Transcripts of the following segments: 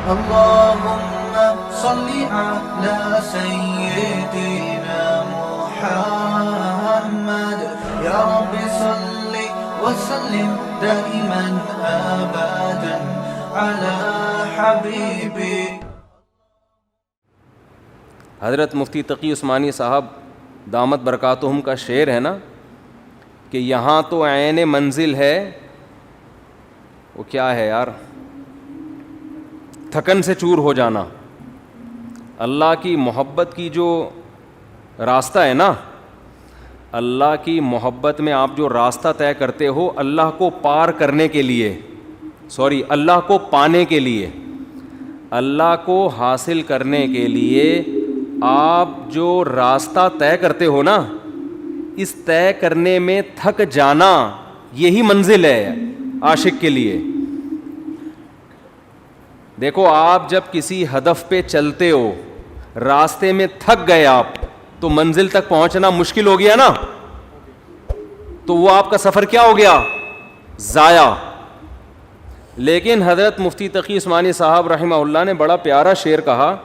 اللهم صل على سيدنا محمد يا رب صل وسلم دائما أبدا على حبيبي. حضرت مفتی تقی عثمانی صاحب دامت برکاتہم کا شعر ہے نا کہ یہاں تو عین منزل ہے، وہ کیا ہے یار، تھکن سے چور ہو جانا. اللہ کی محبت کی جو راستہ ہے نا، اللہ کی محبت میں آپ جو راستہ طے کرتے ہو اللہ کو پار کرنے کے لیے، اللہ کو پانے کے لیے، اللہ کو حاصل کرنے کے لیے آپ جو راستہ طے کرتے ہو نا، اس طے کرنے میں تھک جانا یہی منزل ہے عاشق کے لیے. دیکھو آپ جب کسی ہدف پہ چلتے ہو، راستے میں تھک گئے آپ، تو منزل تک پہنچنا مشکل ہو گیا نا، تو وہ آپ کا سفر کیا ہو گیا؟ ضائع. لیکن حضرت مفتی تقی عثمانی صاحب رحمہ اللہ نے بڑا پیارا شعر کہا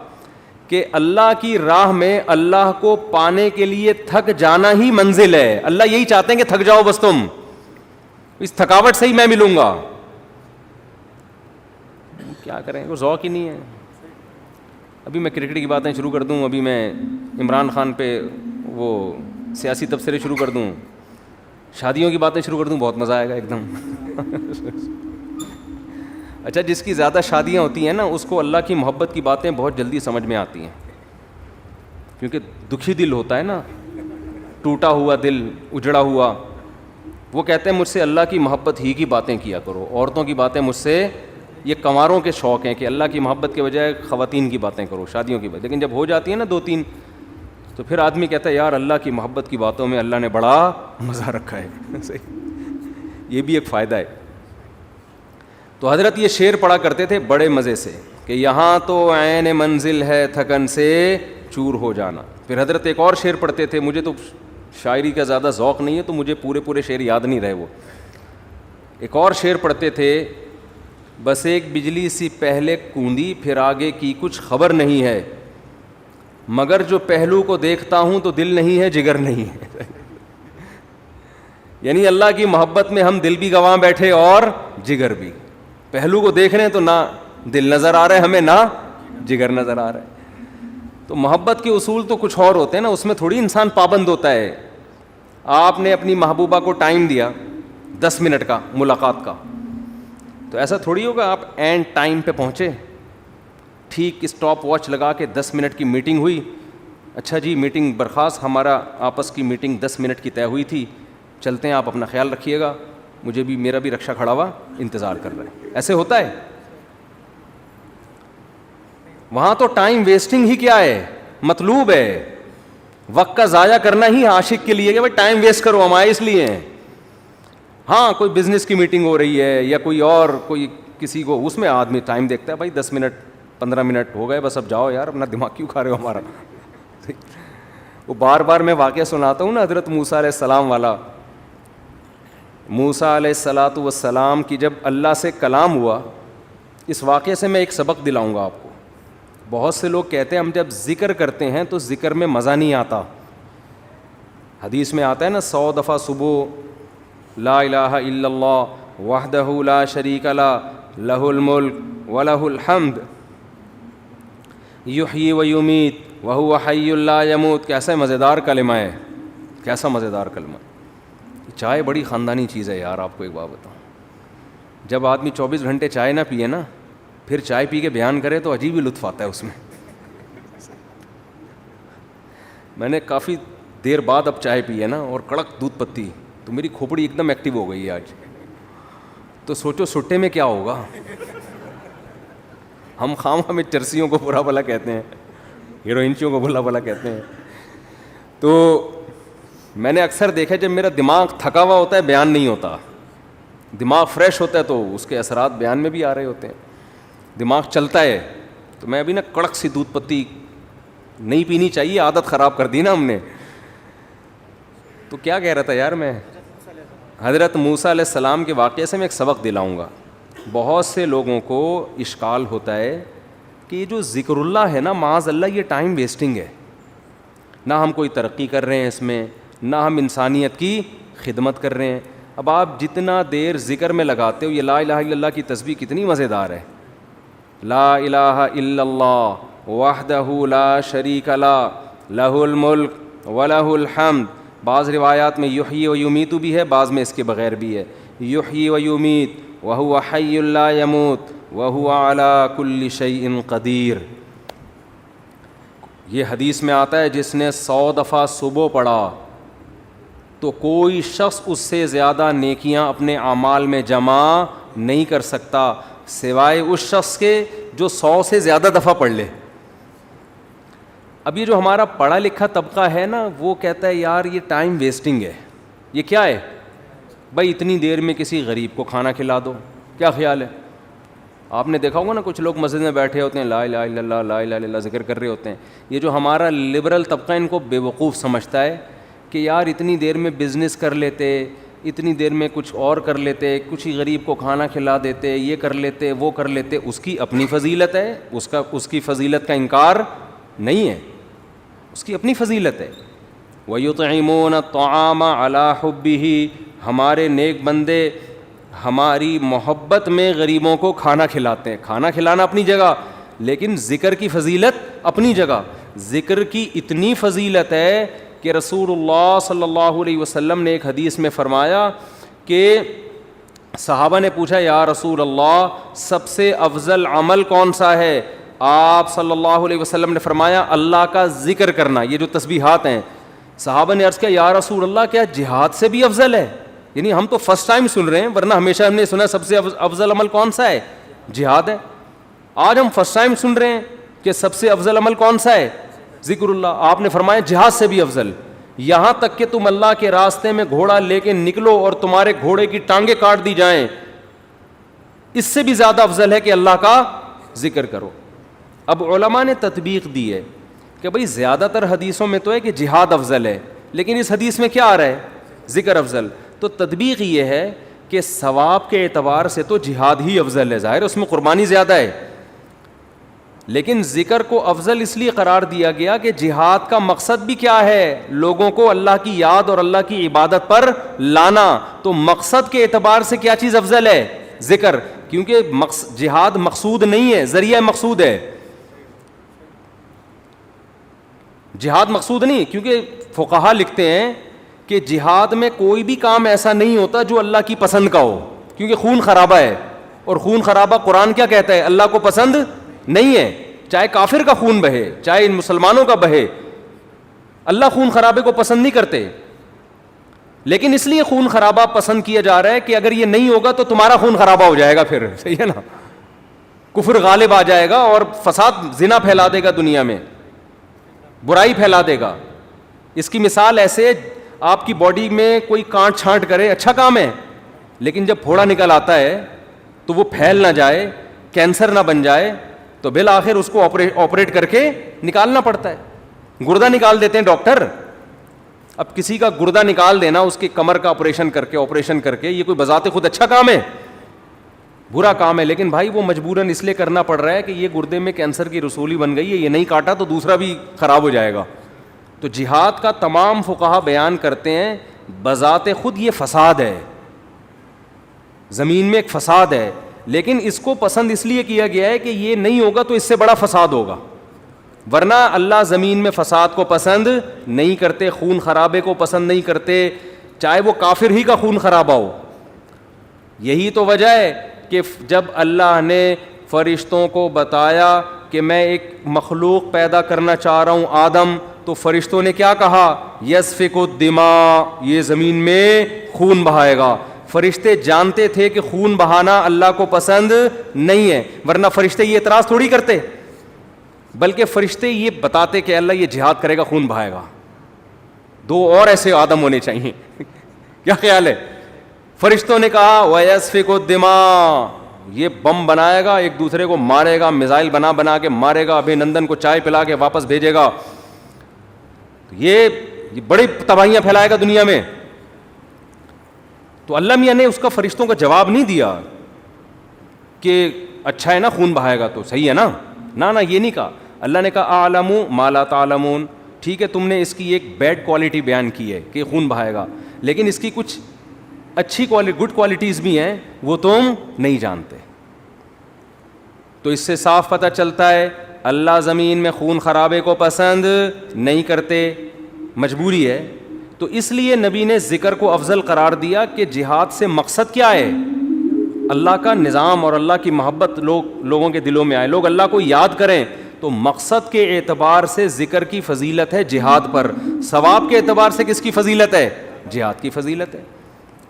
کہ اللہ کی راہ میں اللہ کو پانے کے لیے تھک جانا ہی منزل ہے. اللہ یہی چاہتے ہیں کہ تھک جاؤ بس، تم اس تھکاوٹ سے ہی میں ملوں گا. کیا کریں، وہ ذوق ہی نہیں ہے. ابھی میں کرکٹ کی باتیں شروع کر دوں، ابھی میں عمران خان پہ وہ سیاسی تبصرے شروع کر دوں، شادیوں کی باتیں شروع کر دوں، بہت مزہ آئے گا ایک دم. اچھا، جس کی زیادہ شادیاں ہوتی ہیں نا، اس کو اللہ کی محبت کی باتیں بہت جلدی سمجھ میں آتی ہیں، کیونکہ دکھی دل ہوتا ہے نا، ٹوٹا ہوا دل، اجڑا ہوا. وہ کہتے ہیں مجھ سے اللہ کی محبت ہی کی باتیں کیا کرو، عورتوں کی باتیں مجھ سے، یہ کنواروں کے شوق ہیں کہ اللہ کی محبت کے بجائے خواتین کی باتیں کرو، شادیوں کی باتیں. لیکن جب ہو جاتی ہیں نا 2-3، تو پھر آدمی کہتا ہے یار اللہ کی محبت کی باتوں میں اللہ نے بڑا مزہ رکھا ہے. یہ بھی ایک فائدہ ہے. تو حضرت یہ شعر پڑھا کرتے تھے بڑے مزے سے کہ یہاں تو عین منزل ہے تھکن سے چور ہو جانا. پھر حضرت ایک اور شعر پڑھتے تھے، مجھے تو شاعری کا زیادہ ذوق نہیں ہے تو مجھے پورے شعر یاد نہیں رہے. وہ ایک اور شعر پڑھتے تھے، بس ایک بجلی سی پہلے کوندی پھر آگے کی کچھ خبر نہیں ہے، مگر جو پہلو کو دیکھتا ہوں تو دل نہیں ہے جگر نہیں ہے. یعنی اللہ کی محبت میں ہم دل بھی گنوا بیٹھے اور جگر بھی. پہلو کو دیکھ رہے ہیں تو نہ دل نظر آ رہا ہے ہمیں، نہ جگر نظر آ رہا ہے. تو محبت کے اصول تو کچھ اور ہوتے ہیں نا، اس میں تھوڑی انسان پابند ہوتا ہے. آپ نے اپنی محبوبہ کو ٹائم دیا 10 منٹ کا ملاقات کا، تو ایسا تھوڑی ہوگا آپ اینڈ ٹائم پہ پہنچے. ٹھیک اسٹاپ واچ لگا کے 10 منٹ کی میٹنگ ہوئی، اچھا جی میٹنگ برخاست، ہمارا آپس کی میٹنگ 10 منٹ کی طے ہوئی تھی، چلتے ہیں، آپ اپنا خیال رکھیے گا، مجھے بھی، میرا بھی رکشا کھڑا ہوا انتظار کر رہا ہے. ایسے ہوتا ہے؟ وہاں تو ٹائم ویسٹنگ ہی کیا ہے، مطلوب ہے. وقت کا ضائع کرنا ہی عاشق کے لیے کہ بھائی ٹائم ویسٹ کرو، ہم آئے اس لیے ہیں. ہاں کوئی بزنس کی میٹنگ ہو رہی ہے یا کوئی اور کوئی کسی کو، اس میں آدمی ٹائم دیکھتا ہے، بھائی 10 منٹ 15 منٹ ہو گئے بس اب جاؤ یار، اپنا دماغ کیوں کھا رہے ہو ہمارا. وہ بار بار میں واقعہ سناتا ہوں نا حضرت موسیٰ علیہ السلام والا. موسیٰ علیہ السلام کی جب اللہ سے کلام ہوا، اس واقعے سے میں ایک سبق دلاؤں گا آپ کو. بہت سے لوگ کہتے ہیں ہم جب ذکر کرتے ہیں تو ذکر میں مزہ نہیں آتا. حدیث میں آتا ہے نا 100 دفعہ صبح لا الہ الا اللہ وحدہ لا شریک لہ لہ الملک ولہ الحمد یحیی و یمیت وہو حی لا یموت. کیسا مزیدار کلمہ ہے، کیسا مزیدار کلمہ. چائے بڑی خاندانی چیز ہے یار. آپ کو ایک بات بتاؤں، جب آدمی 24 گھنٹے چائے نہ پیے نا، پھر چائے پی کے بیان کرے تو عجیب ہی لطف آتا ہے اس میں. میں نے کافی دیر بعد اب چائے پی ہے نا، اور کڑک دودھ پتی، تو میری کھوپڑی ایک دم ایکٹیو ہو گئی ہے آج. تو سوچو سٹے میں کیا ہوگا. ہم خام میں چرسیوں کو برا بھلا کہتے ہیں، ہیروئنچیوں کو برا بھلا کہتے ہیں. تو میں نے اکثر دیکھا جب میرا دماغ تھکا ہوا ہوتا ہے بیان نہیں ہوتا، دماغ فریش ہوتا ہے تو اس کے اثرات بیان میں بھی آ رہے ہوتے ہیں. دماغ چلتا ہے. تو میں ابھی نا کڑک سی دودھ پتی نہیں پینی چاہیے، عادت خراب کر دی نا ہم نے. تو کیا کہہ رہا تھا یار میں، حضرت موسیٰ علیہ السلام کے واقعے سے میں ایک سبق دلاؤں گا. بہت سے لوگوں کو اشکال ہوتا ہے کہ یہ جو ذکر اللہ ہے نا معاذ اللہ یہ ٹائم ویسٹنگ ہے. نہ ہم کوئی ترقی کر رہے ہیں اس میں, نہ ہم انسانیت کی خدمت کر رہے ہیں. اب آپ جتنا دیر ذکر میں لگاتے ہو, یہ لا الہ الا اللہ کی تسبیح کتنی مزیدار ہے. لا الہ الا اللہ وحدہ لا شریک لہ لہ الملک ولہ الحمد. بعض روایات میں یحیی و یمیت بھی ہے, بعض میں اس کے بغیر بھی ہے. یحیی و یمیت وہو حی لا یموت وہو علی کل شیء قدیر. یہ حدیث میں آتا ہے جس نے 100 دفعہ صبح پڑھا تو کوئی شخص اس سے زیادہ نیکیاں اپنے اعمال میں جمع نہیں کر سکتا سوائے اس شخص کے جو 100 سے زیادہ دفعہ پڑھ لے. اب یہ جو ہمارا پڑھا لکھا طبقہ ہے نا وہ کہتا ہے یار یہ ٹائم ویسٹنگ ہے. یہ کیا ہے بھائی, اتنی دیر میں کسی غریب کو کھانا کھلا دو, کیا خیال ہے؟ آپ نے دیکھا ہوگا نا کچھ لوگ مسجد میں بیٹھے ہوتے ہیں لا الہ الا اللہ لا الہ الا اللہ ذکر کر رہے ہوتے ہیں. یہ جو ہمارا لبرل طبقہ ان کو بے وقوف سمجھتا ہے کہ یار اتنی دیر میں بزنس کر لیتے, اتنی دیر میں کچھ اور کر لیتے, کچھ ہی غریب کو کھانا کھلا دیتے, یہ کر لیتے وہ کر لیتے. اس کی اپنی فضیلت ہے, اس کی فضیلت کا انکار نہیں ہے, اس کی اپنی فضیلت ہے. وَيُطْعِمُونَ الطَّعَامَ عَلَىٰ حُبِّهِ, ہمارے نیک بندے ہماری محبت میں غریبوں کو کھانا کھلاتے ہیں. کھانا کھلانا اپنی جگہ, لیکن ذکر کی فضیلت اپنی جگہ. ذکر کی اتنی فضیلت ہے کہ رسول اللہ صلی اللہ علیہ وسلم نے ایک حدیث میں فرمایا کہ صحابہ نے پوچھا یا رسول اللہ سب سے افضل عمل کون سا ہے؟ آپ صلی اللہ علیہ وسلم نے فرمایا اللہ کا ذکر کرنا. یہ جو تسبیحات ہیں, صحابہ نے عرض کیا یا رسول اللہ کیا جہاد سے بھی افضل ہے؟ یعنی ہم تو فرسٹ ٹائم سن رہے ہیں, ورنہ ہمیشہ ہم نے سنا سب سے افضل عمل کون سا ہے؟ جہاد ہے. آج ہم فرسٹ ٹائم سن رہے ہیں کہ سب سے افضل عمل کون سا ہے؟ ذکر اللہ. آپ نے فرمایا جہاد سے بھی افضل. یہاں تک کہ تم اللہ کے راستے میں گھوڑا لے کے نکلو اور تمہارے گھوڑے کی ٹانگیں کاٹ دی جائیں, اس سے بھی زیادہ افضل ہے کہ اللہ کا ذکر کرو. اب علماء نے تطبیق دی ہے کہ بھئی زیادہ تر حدیثوں میں تو ہے کہ جہاد افضل ہے, لیکن اس حدیث میں کیا آ رہا ہے؟ ذکر افضل. تو تطبیق یہ ہے کہ ثواب کے اعتبار سے تو جہاد ہی افضل ہے, ظاہر اس میں قربانی زیادہ ہے, لیکن ذکر کو افضل اس لیے قرار دیا گیا کہ جہاد کا مقصد بھی کیا ہے؟ لوگوں کو اللہ کی یاد اور اللہ کی عبادت پر لانا. تو مقصد کے اعتبار سے کیا چیز افضل ہے؟ ذکر. کیونکہ جہاد مقصود نہیں ہے, ذریعہ مقصود ہے. جہاد مقصود نہیں, کیونکہ فقہا لکھتے ہیں کہ جہاد میں کوئی بھی کام ایسا نہیں ہوتا جو اللہ کی پسند کا ہو, کیونکہ خون خرابہ ہے, اور خون خرابہ قرآن کیا کہتا ہے؟ اللہ کو پسند نہیں ہے. چاہے کافر کا خون بہے, چاہے ان مسلمانوں کا بہے, اللہ خون خرابے کو پسند نہیں کرتے. لیکن اس لیے خون خرابہ پسند کیا جا رہا ہے کہ اگر یہ نہیں ہوگا تو تمہارا خون خرابہ ہو جائے گا, پھر صحیح ہے نا, کفر غالب آ جائے گا اور فساد زنا پھیلا دے گا, دنیا میں برائی پھیلا دے گا. اس کی مثال ایسے, آپ کی باڈی میں کوئی کانٹ چھانٹ کرے, اچھا کام ہے, لیکن جب پھوڑا نکل آتا ہے تو وہ پھیل نہ جائے, کینسر نہ بن جائے, تو بالآخر اس کو آپریٹ کر کے نکالنا پڑتا ہے. گردہ نکال دیتے ہیں ڈاکٹر. اب کسی کا گردہ نکال دینا, اس کی کمر کا آپریشن کر کے, یہ کوئی بذات خود اچھا کام ہے؟ برا کام ہے. لیکن بھائی وہ مجبوراً اس لیے کرنا پڑ رہا ہے کہ یہ گردے میں کینسر کی رسولی بن گئی ہے, یہ نہیں کاٹا تو دوسرا بھی خراب ہو جائے گا. تو جہاد کا تمام فقہا بیان کرتے ہیں بذات خود یہ فساد ہے, زمین میں ایک فساد ہے, لیکن اس کو پسند اس لیے کیا گیا ہے کہ یہ نہیں ہوگا تو اس سے بڑا فساد ہوگا. ورنہ اللہ زمین میں فساد کو پسند نہیں کرتے, خون خرابے کو پسند نہیں کرتے, چاہے وہ کافر ہی کا خون خرابہ ہو. یہی تو وجہ ہے کہ جب اللہ نے فرشتوں کو بتایا کہ میں ایک مخلوق پیدا کرنا چاہ رہا ہوں آدم, تو فرشتوں نے کیا کہا؟ یسفک الدماء, یہ زمین میں خون بہائے گا. فرشتے جانتے تھے کہ خون بہانا اللہ کو پسند نہیں ہے, ورنہ فرشتے یہ اعتراض تھوڑی کرتے, بلکہ فرشتے یہ بتاتے کہ اللہ یہ جہاد کرے گا, خون بہائے گا. دو اور ایسے آدم ہونے چاہیے. کیا خیال ہے؟ فرشتوں نے کہا وَيَسْفِكُ الدِّمَاء, یہ بم بنائے گا, ایک دوسرے کو مارے گا, میزائل بنا کے مارے گا, ابھی نندن کو چائے پلا کے واپس بھیجے گا, یہ بڑی تباہیاں پھیلائے گا دنیا میں. تو اللہ میاں نے اس کا فرشتوں کا جواب نہیں دیا کہ اچھا ہے نا خون بہائے گا تو صحیح ہے نا, نہ یہ نہیں کہا. اللہ نے کہا اعلم ما لا تعلمون. ٹھیک ہے تم نے اس کی ایک بیڈ کوالٹی بیان کی ہے کہ خون بہائے گا, لیکن اس کی کچھ اچھی گڈ کوالٹیز بھی ہیں وہ تم نہیں جانتے. تو اس سے صاف پتہ چلتا ہے اللہ زمین میں خون خرابے کو پسند نہیں کرتے, مجبوری ہے. تو اس لیے نبی نے ذکر کو افضل قرار دیا کہ جہاد سے مقصد کیا ہے, اللہ کا نظام اور اللہ کی محبت لوگوں کے دلوں میں آئے, لوگ اللہ کو یاد کریں. تو مقصد کے اعتبار سے ذکر کی فضیلت ہے جہاد پر, ثواب کے اعتبار سے کس کی فضیلت ہے, جہاد کی فضیلت ہے.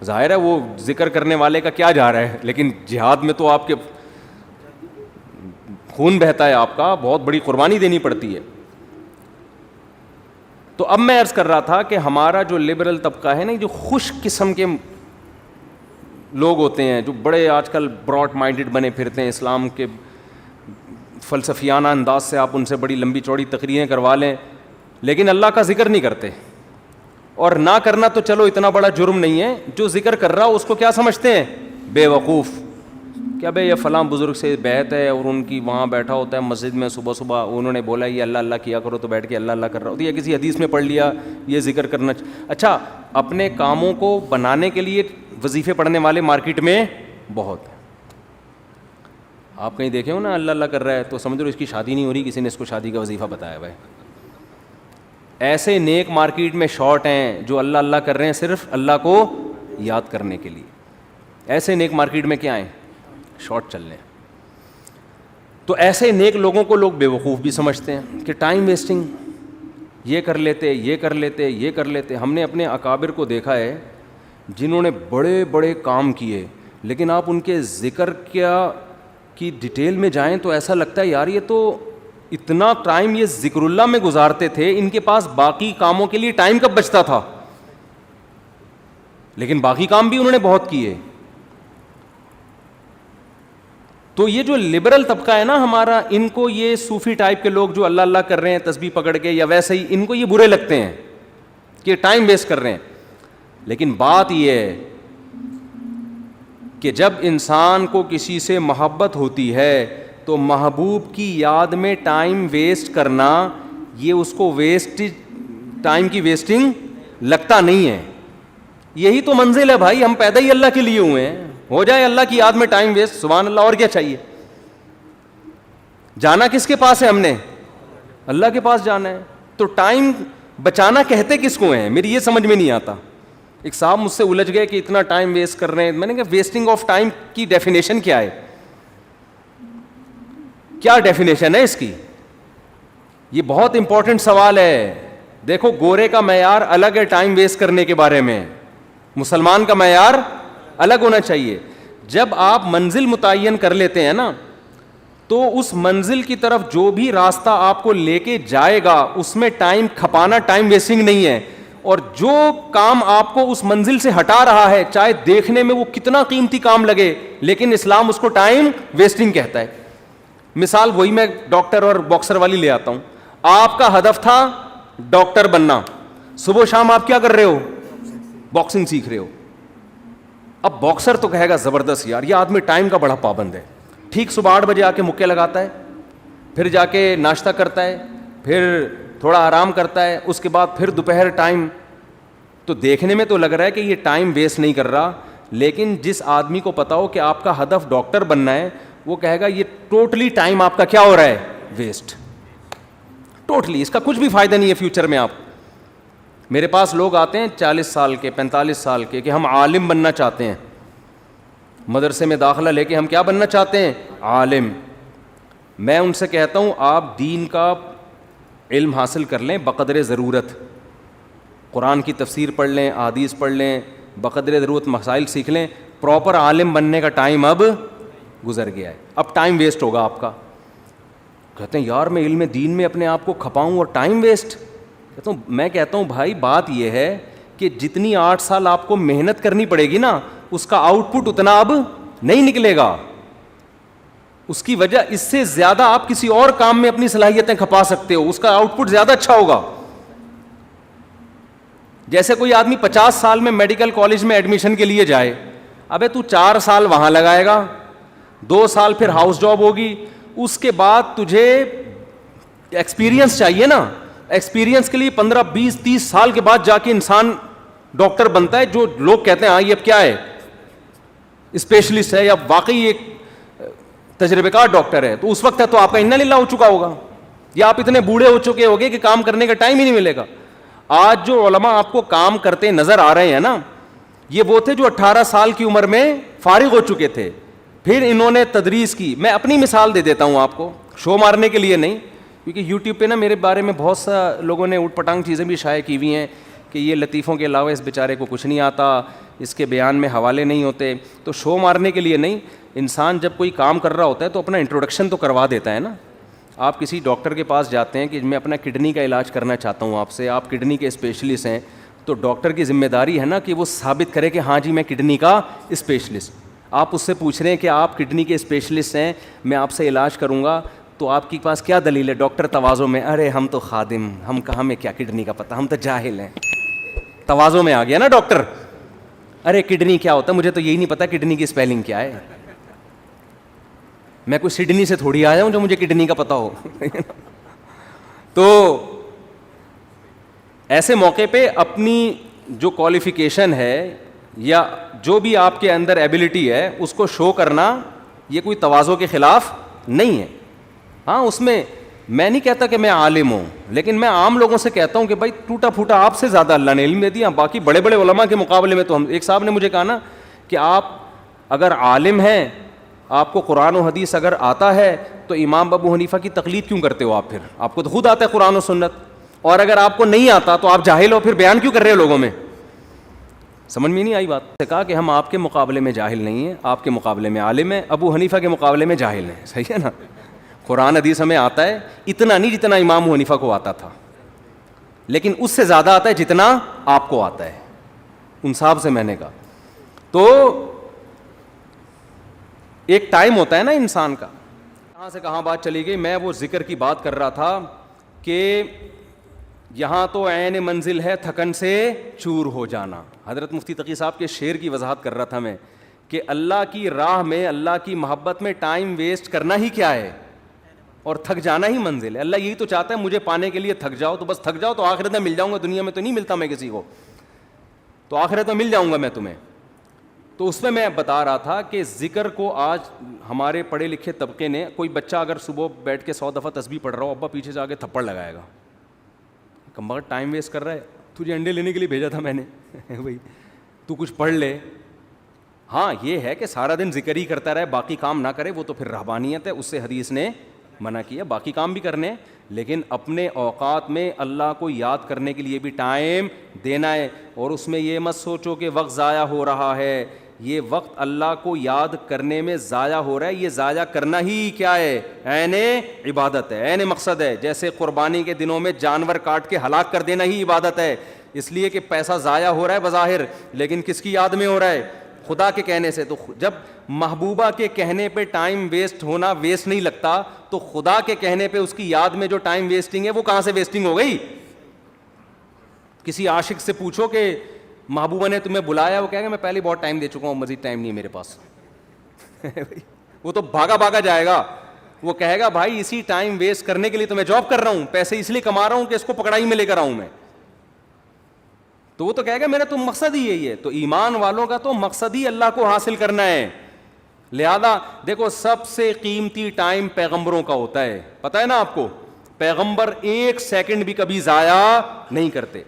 ظاہر ہے وہ ذکر کرنے والے کا کیا جا رہا ہے, لیکن جہاد میں تو آپ کے خون بہتا ہے, آپ کا بہت بڑی قربانی دینی پڑتی ہے. تو اب میں عرض کر رہا تھا کہ ہمارا جو لبرل طبقہ ہے نا, جو خوش قسم کے لوگ ہوتے ہیں, جو بڑے آج کل براڈ مائنڈڈ بنے پھرتے ہیں, اسلام کے فلسفیانہ انداز سے آپ ان سے بڑی لمبی چوڑی تقریریں کروا لیں, لیکن اللہ کا ذکر نہیں کرتے. اور نہ کرنا تو چلو اتنا بڑا جرم نہیں ہے, جو ذکر کر رہا اس کو کیا سمجھتے ہیں, بے وقوف. کیا بھائی یہ فلاں بزرگ سے بیعت ہے اور ان کی وہاں بیٹھا ہوتا ہے مسجد میں, صبح صبح انہوں نے بولا یہ اللہ اللہ کیا کرو تو بیٹھ کے اللہ اللہ کر رہا ہوتا ہے, یا کسی حدیث میں پڑھ لیا یہ ذکر کرنا. اچھا, اپنے کاموں کو بنانے کے لیے وظیفے پڑھنے والے مارکیٹ میں بہت ہیں. آپ کہیں دیکھے ہو نا اللہ اللہ کر رہا ہے تو سمجھ لو اس کی شادی نہیں ہو رہی, کسی نے اس کو شادی کا وظیفہ بتایا بھائی. ایسے نیک مارکیٹ میں شارٹ ہیں جو اللہ اللہ کر رہے ہیں صرف اللہ کو یاد کرنے کے لیے. ایسے نیک مارکیٹ میں کیا ہیں, شارٹ چل رہے ہیں. تو ایسے نیک لوگوں کو لوگ بے وقوف بھی سمجھتے ہیں کہ ٹائم ویسٹنگ, یہ کر لیتے یہ کر لیتے یہ کر لیتے. ہم نے اپنے اکابر کو دیکھا ہے جنہوں نے بڑے بڑے کام کیے, لیکن آپ ان کے ذکر کی ڈیٹیل میں جائیں تو ایسا لگتا ہے یار یہ تو اتنا ٹائم یہ ذکر اللہ میں گزارتے تھے, ان کے پاس باقی کاموں کے لیے ٹائم کب بچتا تھا, لیکن باقی کام بھی انہوں نے بہت کیے. تو یہ جو لبرل طبقہ ہے نا ہمارا, ان کو یہ صوفی ٹائپ کے لوگ جو اللہ اللہ کر رہے ہیں تسبیح پکڑ کے یا ویسے ہی, ان کو یہ برے لگتے ہیں کہ ٹائم ویسٹ کر رہے ہیں. لیکن بات یہ ہے کہ جب انسان کو کسی سے محبت ہوتی ہے تو محبوب کی یاد میں ٹائم ویسٹ کرنا یہ اس کو ٹائم کی ویسٹنگ لگتا نہیں ہے. یہی تو منزل ہے بھائی, ہم پیدا ہی اللہ کے لیے ہوئے ہیں, ہو جائے اللہ کی یاد میں ٹائم ویسٹ, سبحان اللہ, اور کیا چاہیے. جانا کس کے پاس ہے, ہم نے اللہ کے پاس جانا ہے. تو ٹائم بچانا کہتے کس کو ہیں, میری یہ سمجھ میں نہیں آتا. ایک صاحب مجھ سے الجھ گئے کہ اتنا ٹائم ویسٹ کر رہے ہیں. میں نے کہا ویسٹنگ آف ٹائم کی ڈیفینیشن کیا ہے, کیا ڈیفینیشن ہے اس کی, یہ بہت امپورٹنٹ سوال ہے. دیکھو گورے کا معیار الگ ہے ٹائم ویسٹ کرنے کے بارے میں, مسلمان کا معیار الگ ہونا چاہیے. جب آپ منزل متعین کر لیتے ہیں نا تو اس منزل کی طرف جو بھی راستہ آپ کو لے کے جائے گا اس میں ٹائم کھپانا ٹائم ویسٹنگ نہیں ہے. اور جو کام آپ کو اس منزل سے ہٹا رہا ہے چاہے دیکھنے میں وہ کتنا قیمتی کام لگے, لیکن اسلام اس کو ٹائم ویسٹنگ کہتا ہے. مثال وہی میں ڈاکٹر اور باکسر والی لے آتا ہوں. آپ کا ہدف تھا ڈاکٹر بننا, صبح شام آپ کیا کر رہے ہو, باکسنگ سیکھ رہے ہو. اب باکسر تو کہے گا زبردست یار یہ آدمی ٹائم کا بڑا پابند ہے, ٹھیک صبح 8 بجے آ کے مکے لگاتا ہے, پھر جا کے ناشتہ کرتا ہے, پھر تھوڑا آرام کرتا ہے, اس کے بعد پھر دوپہر ٹائم. تو دیکھنے میں تو لگ رہا ہے کہ یہ ٹائم ویسٹ نہیں کر رہا, لیکن جس آدمی کو پتا ہو کہ آپ کا ہدف ڈاکٹر بننا ہے وہ کہے گا یہ ٹوٹلی ٹائم آپ کا کیا ہو رہا ہے, ویسٹ, ٹوٹلی, اس کا کچھ بھی فائدہ نہیں ہے فیوچر میں. آپ میرے پاس لوگ آتے ہیں 40 سال کے 45 سال کے کہ ہم عالم بننا چاہتے ہیں, مدرسے میں داخلہ لے کے ہم کیا بننا چاہتے ہیں, عالم. میں ان سے کہتا ہوں آپ دین کا علم حاصل کر لیں بقدر ضرورت, قرآن کی تفسیر پڑھ لیں, احادیث پڑھ لیں, بقدر ضرورت مسائل سیکھ لیں. پراپر عالم بننے کا ٹائم اب گزر گیا ہے, اب ٹائم ویسٹ ہوگا آپ کا. کہتے ہیں یار میں علم دین میں اپنے آپ کو کھپاؤں اور ٹائم ویسٹ. میں کہتا ہوں بھائی بات یہ ہے کہ جتنی 8 سال آپ کو محنت کرنی پڑے گی نا اس کا آؤٹ پٹ اتنا اب نہیں نکلے گا. اس کی وجہ اس سے زیادہ آپ کسی اور کام میں اپنی صلاحیتیں کھپا سکتے ہو, اس کا آؤٹ پٹ زیادہ اچھا ہوگا. جیسے کوئی آدمی 50 سال میں میڈیکل کالج میں ایڈمیشن کے لیے جائے, ابے تو 4 سال وہاں لگائے گا, 2 سال پھر ہاؤس جاب ہوگی, اس کے بعد تجھے ایکسپیرینس چاہیے نا. ایکسپیرینس کے لیے 15 20 30 سال کے بعد جا کے انسان ڈاکٹر بنتا ہے, جو لوگ کہتے ہیں ہاں یہ اب کیا ہے, اسپیشلسٹ ہے یا واقعی ایک تجربے کار ڈاکٹر ہے. تو اس وقت ہے تو آپ کا انا للہ ہو چکا ہوگا, یا آپ اتنے بوڑھے ہو چکے ہوگے کہ کام کرنے کا ٹائم ہی نہیں ملے گا. آج جو علماء آپ کو کام کرتے نظر آ رہے ہیں نا, یہ وہ تھے جو 18 سال کی عمر میں فارغ ہو چکے تھے, پھر انہوں نے تدریس کی. میں اپنی مثال دے دیتا ہوں آپ کو, شو مارنے کے لیے نہیں, کیونکہ یوٹیوب پہ نا میرے بارے میں بہت سا لوگوں نے اوٹ پٹانگ چیزیں بھی شائع کی ہوئی ہیں کہ یہ لطیفوں کے علاوہ اس بیچارے کو کچھ نہیں آتا, اس کے بیان میں حوالے نہیں ہوتے. تو شو مارنے کے لیے نہیں, انسان جب کوئی کام کر رہا ہوتا ہے تو اپنا انٹروڈکشن تو کروا دیتا ہے نا. آپ کسی ڈاکٹر کے پاس جاتے ہیں کہ میں اپنا کڈنی کا علاج کرنا چاہتا ہوں آپ سے, آپ کڈنی کے اسپیشلسٹ ہیں, تو ڈاکٹر کی ذمہ داری ہے نا کہ وہ ثابت کرے کہ ہاں جی میں کڈنی کا اسپیشلسٹ. آپ اس سے پوچھ رہے ہیں کہ آپ کڈنی کے اسپیشلسٹ ہیں, میں آپ سے علاج کروں گا, تو آپ کے پاس کیا دلیل ہے؟ ڈاکٹر تواضع میں, ارے ہم تو خادم, ہم کہاں میں کیا کڈنی کا پتہ, ہم تو جاہل ہیں. تواضع میں آ گیا نا ڈاکٹر, ارے کڈنی کیا ہوتا ہے, مجھے تو یہی نہیں پتا کڈنی کی اسپیلنگ کیا ہے. میں کوئی سڈنی سے تھوڑی آیا ہوں جو مجھے کڈنی کا پتہ ہو. تو ایسے موقع پہ اپنی جو کوالیفیکیشن ہے یا جو بھی آپ کے اندر ایبلٹی ہے اس کو شو کرنا, یہ کوئی تواضع کے خلاف نہیں ہے. ہاں اس میں میں نہیں کہتا کہ میں عالم ہوں, لیکن میں عام لوگوں سے کہتا ہوں کہ بھائی ٹوٹا پھوٹا آپ سے زیادہ اللہ نے علم دے دیا. باقی بڑے بڑے علماء کے مقابلے میں تو ہم, ایک صاحب نے مجھے کہا نا کہ آپ اگر عالم ہیں, آپ کو قرآن و حدیث اگر آتا ہے تو امام ابو حنیفہ کی تقلید کیوں کرتے ہو آپ؟ پھر آپ کو تو خود آتا ہے قرآن و سنت, اور اگر آپ کو نہیں آتا تو آپ جاہل ہو, پھر بیان کیوں کر رہے ہو لوگوں میں؟ سمجھ میں نہیں آئی بات. کہا کہ ہم آپ کے مقابلے میں جاہل نہیں ہیں, آپ کے مقابلے میں عالم ہیں, ابو حنیفہ کے مقابلے میں جاہل ہیں. صحیح ہے نا. قرآن حدیث ہمیں آتا ہے, اتنا نہیں جتنا امام ابو حنیفہ کو آتا تھا, لیکن اس سے زیادہ آتا ہے جتنا آپ کو آتا ہے. ان صاحب سے میں نے کہا تو ایک ٹائم ہوتا ہے نا انسان کا. کہاں سے کہاں بات چلی گئی, میں وہ ذکر کی بات کر رہا تھا کہ یہاں تو عین منزل ہے تھکن سے چور ہو جانا. حضرت مفتی تقی صاحب کے شعر کی وضاحت کر رہا تھا میں کہ اللہ کی راہ میں, اللہ کی محبت میں ٹائم ویسٹ کرنا ہی کیا ہے, اور تھک جانا ہی منزل ہے. اللہ یہی تو چاہتا ہے مجھے پانے کے لیے تھک جاؤ, تو بس تھک جاؤ تو آخرت میں مل جاؤں گا. دنیا میں تو نہیں ملتا میں کسی کو, تو آخرت میں مل جاؤں گا میں تمہیں. تو اس میں بتا رہا تھا کہ ذکر کو آج ہمارے پڑھے لکھے طبقے نے, کوئی بچہ اگر صبح بیٹھ کے 100 دفعہ تسبیح پڑھ رہا ہو, ابا پیچھے سے آ کے تھپڑ لگائے گا, کم بخت ٹائم ویسٹ کر رہا ہے, تجھے انڈے لینے کے لیے بھیجا تھا میں نے بھائی تو کچھ پڑھ لے. ہاں یہ ہے کہ سارا دن ذکر ہی کرتا رہے, باقی کام نہ کرے, وہ تو پھر رہبانیت ہے, اس سے حدیث نے منع کیا. باقی کام بھی کرنے, لیکن اپنے اوقات میں اللہ کو یاد کرنے کے لیے بھی ٹائم دینا ہے. اور اس میں یہ مت سوچو کہ وقت ضائع ہو رہا ہے, یہ وقت اللہ کو یاد کرنے میں ضائع ہو رہا ہے. یہ ضائع کرنا ہی کیا ہے, عین عبادت ہے, عین مقصد ہے. جیسے قربانی کے دنوں میں جانور کاٹ کے ہلاک کر دینا ہی عبادت ہے, اس لیے کہ پیسہ ضائع ہو رہا ہے بظاہر, لیکن کس کی یاد میں ہو رہا ہے؟ خدا کے کہنے سے. تو جب محبوبہ کے کہنے پہ ٹائم ویسٹ ہونا ویسٹ نہیں لگتا, تو خدا کے کہنے پہ اس کی یاد میں جو ٹائم ویسٹنگ ہے وہ کہاں سے ویسٹنگ ہو گئی؟ کسی عاشق سے پوچھو کہ محبوبہ نے تمہیں بلایا, وہ کہے گا میں پہلے بہت ٹائم دے چکا ہوں, مزید ٹائم نہیں ہے میرے پاس. وہ تو بھاگا بھاگا جائے گا, وہ کہے گا بھائی اسی ٹائم ویسٹ کرنے کے لیے تو میں جاب کر رہا ہوں, پیسے اس لیے کما رہا ہوں کہ اس کو پکڑائی میں لے کر آؤں میں. تو وہ تو کہے گا میرا تو مقصد ہی یہی ہے. تو ایمان والوں کا تو مقصد ہی اللہ کو حاصل کرنا ہے. لہذا دیکھو سب سے قیمتی ٹائم پیغمبروں کا ہوتا ہے, پتہ ہے نا آپ کو, پیغمبر ایک سیکنڈ بھی کبھی ضائع نہیں کرتے.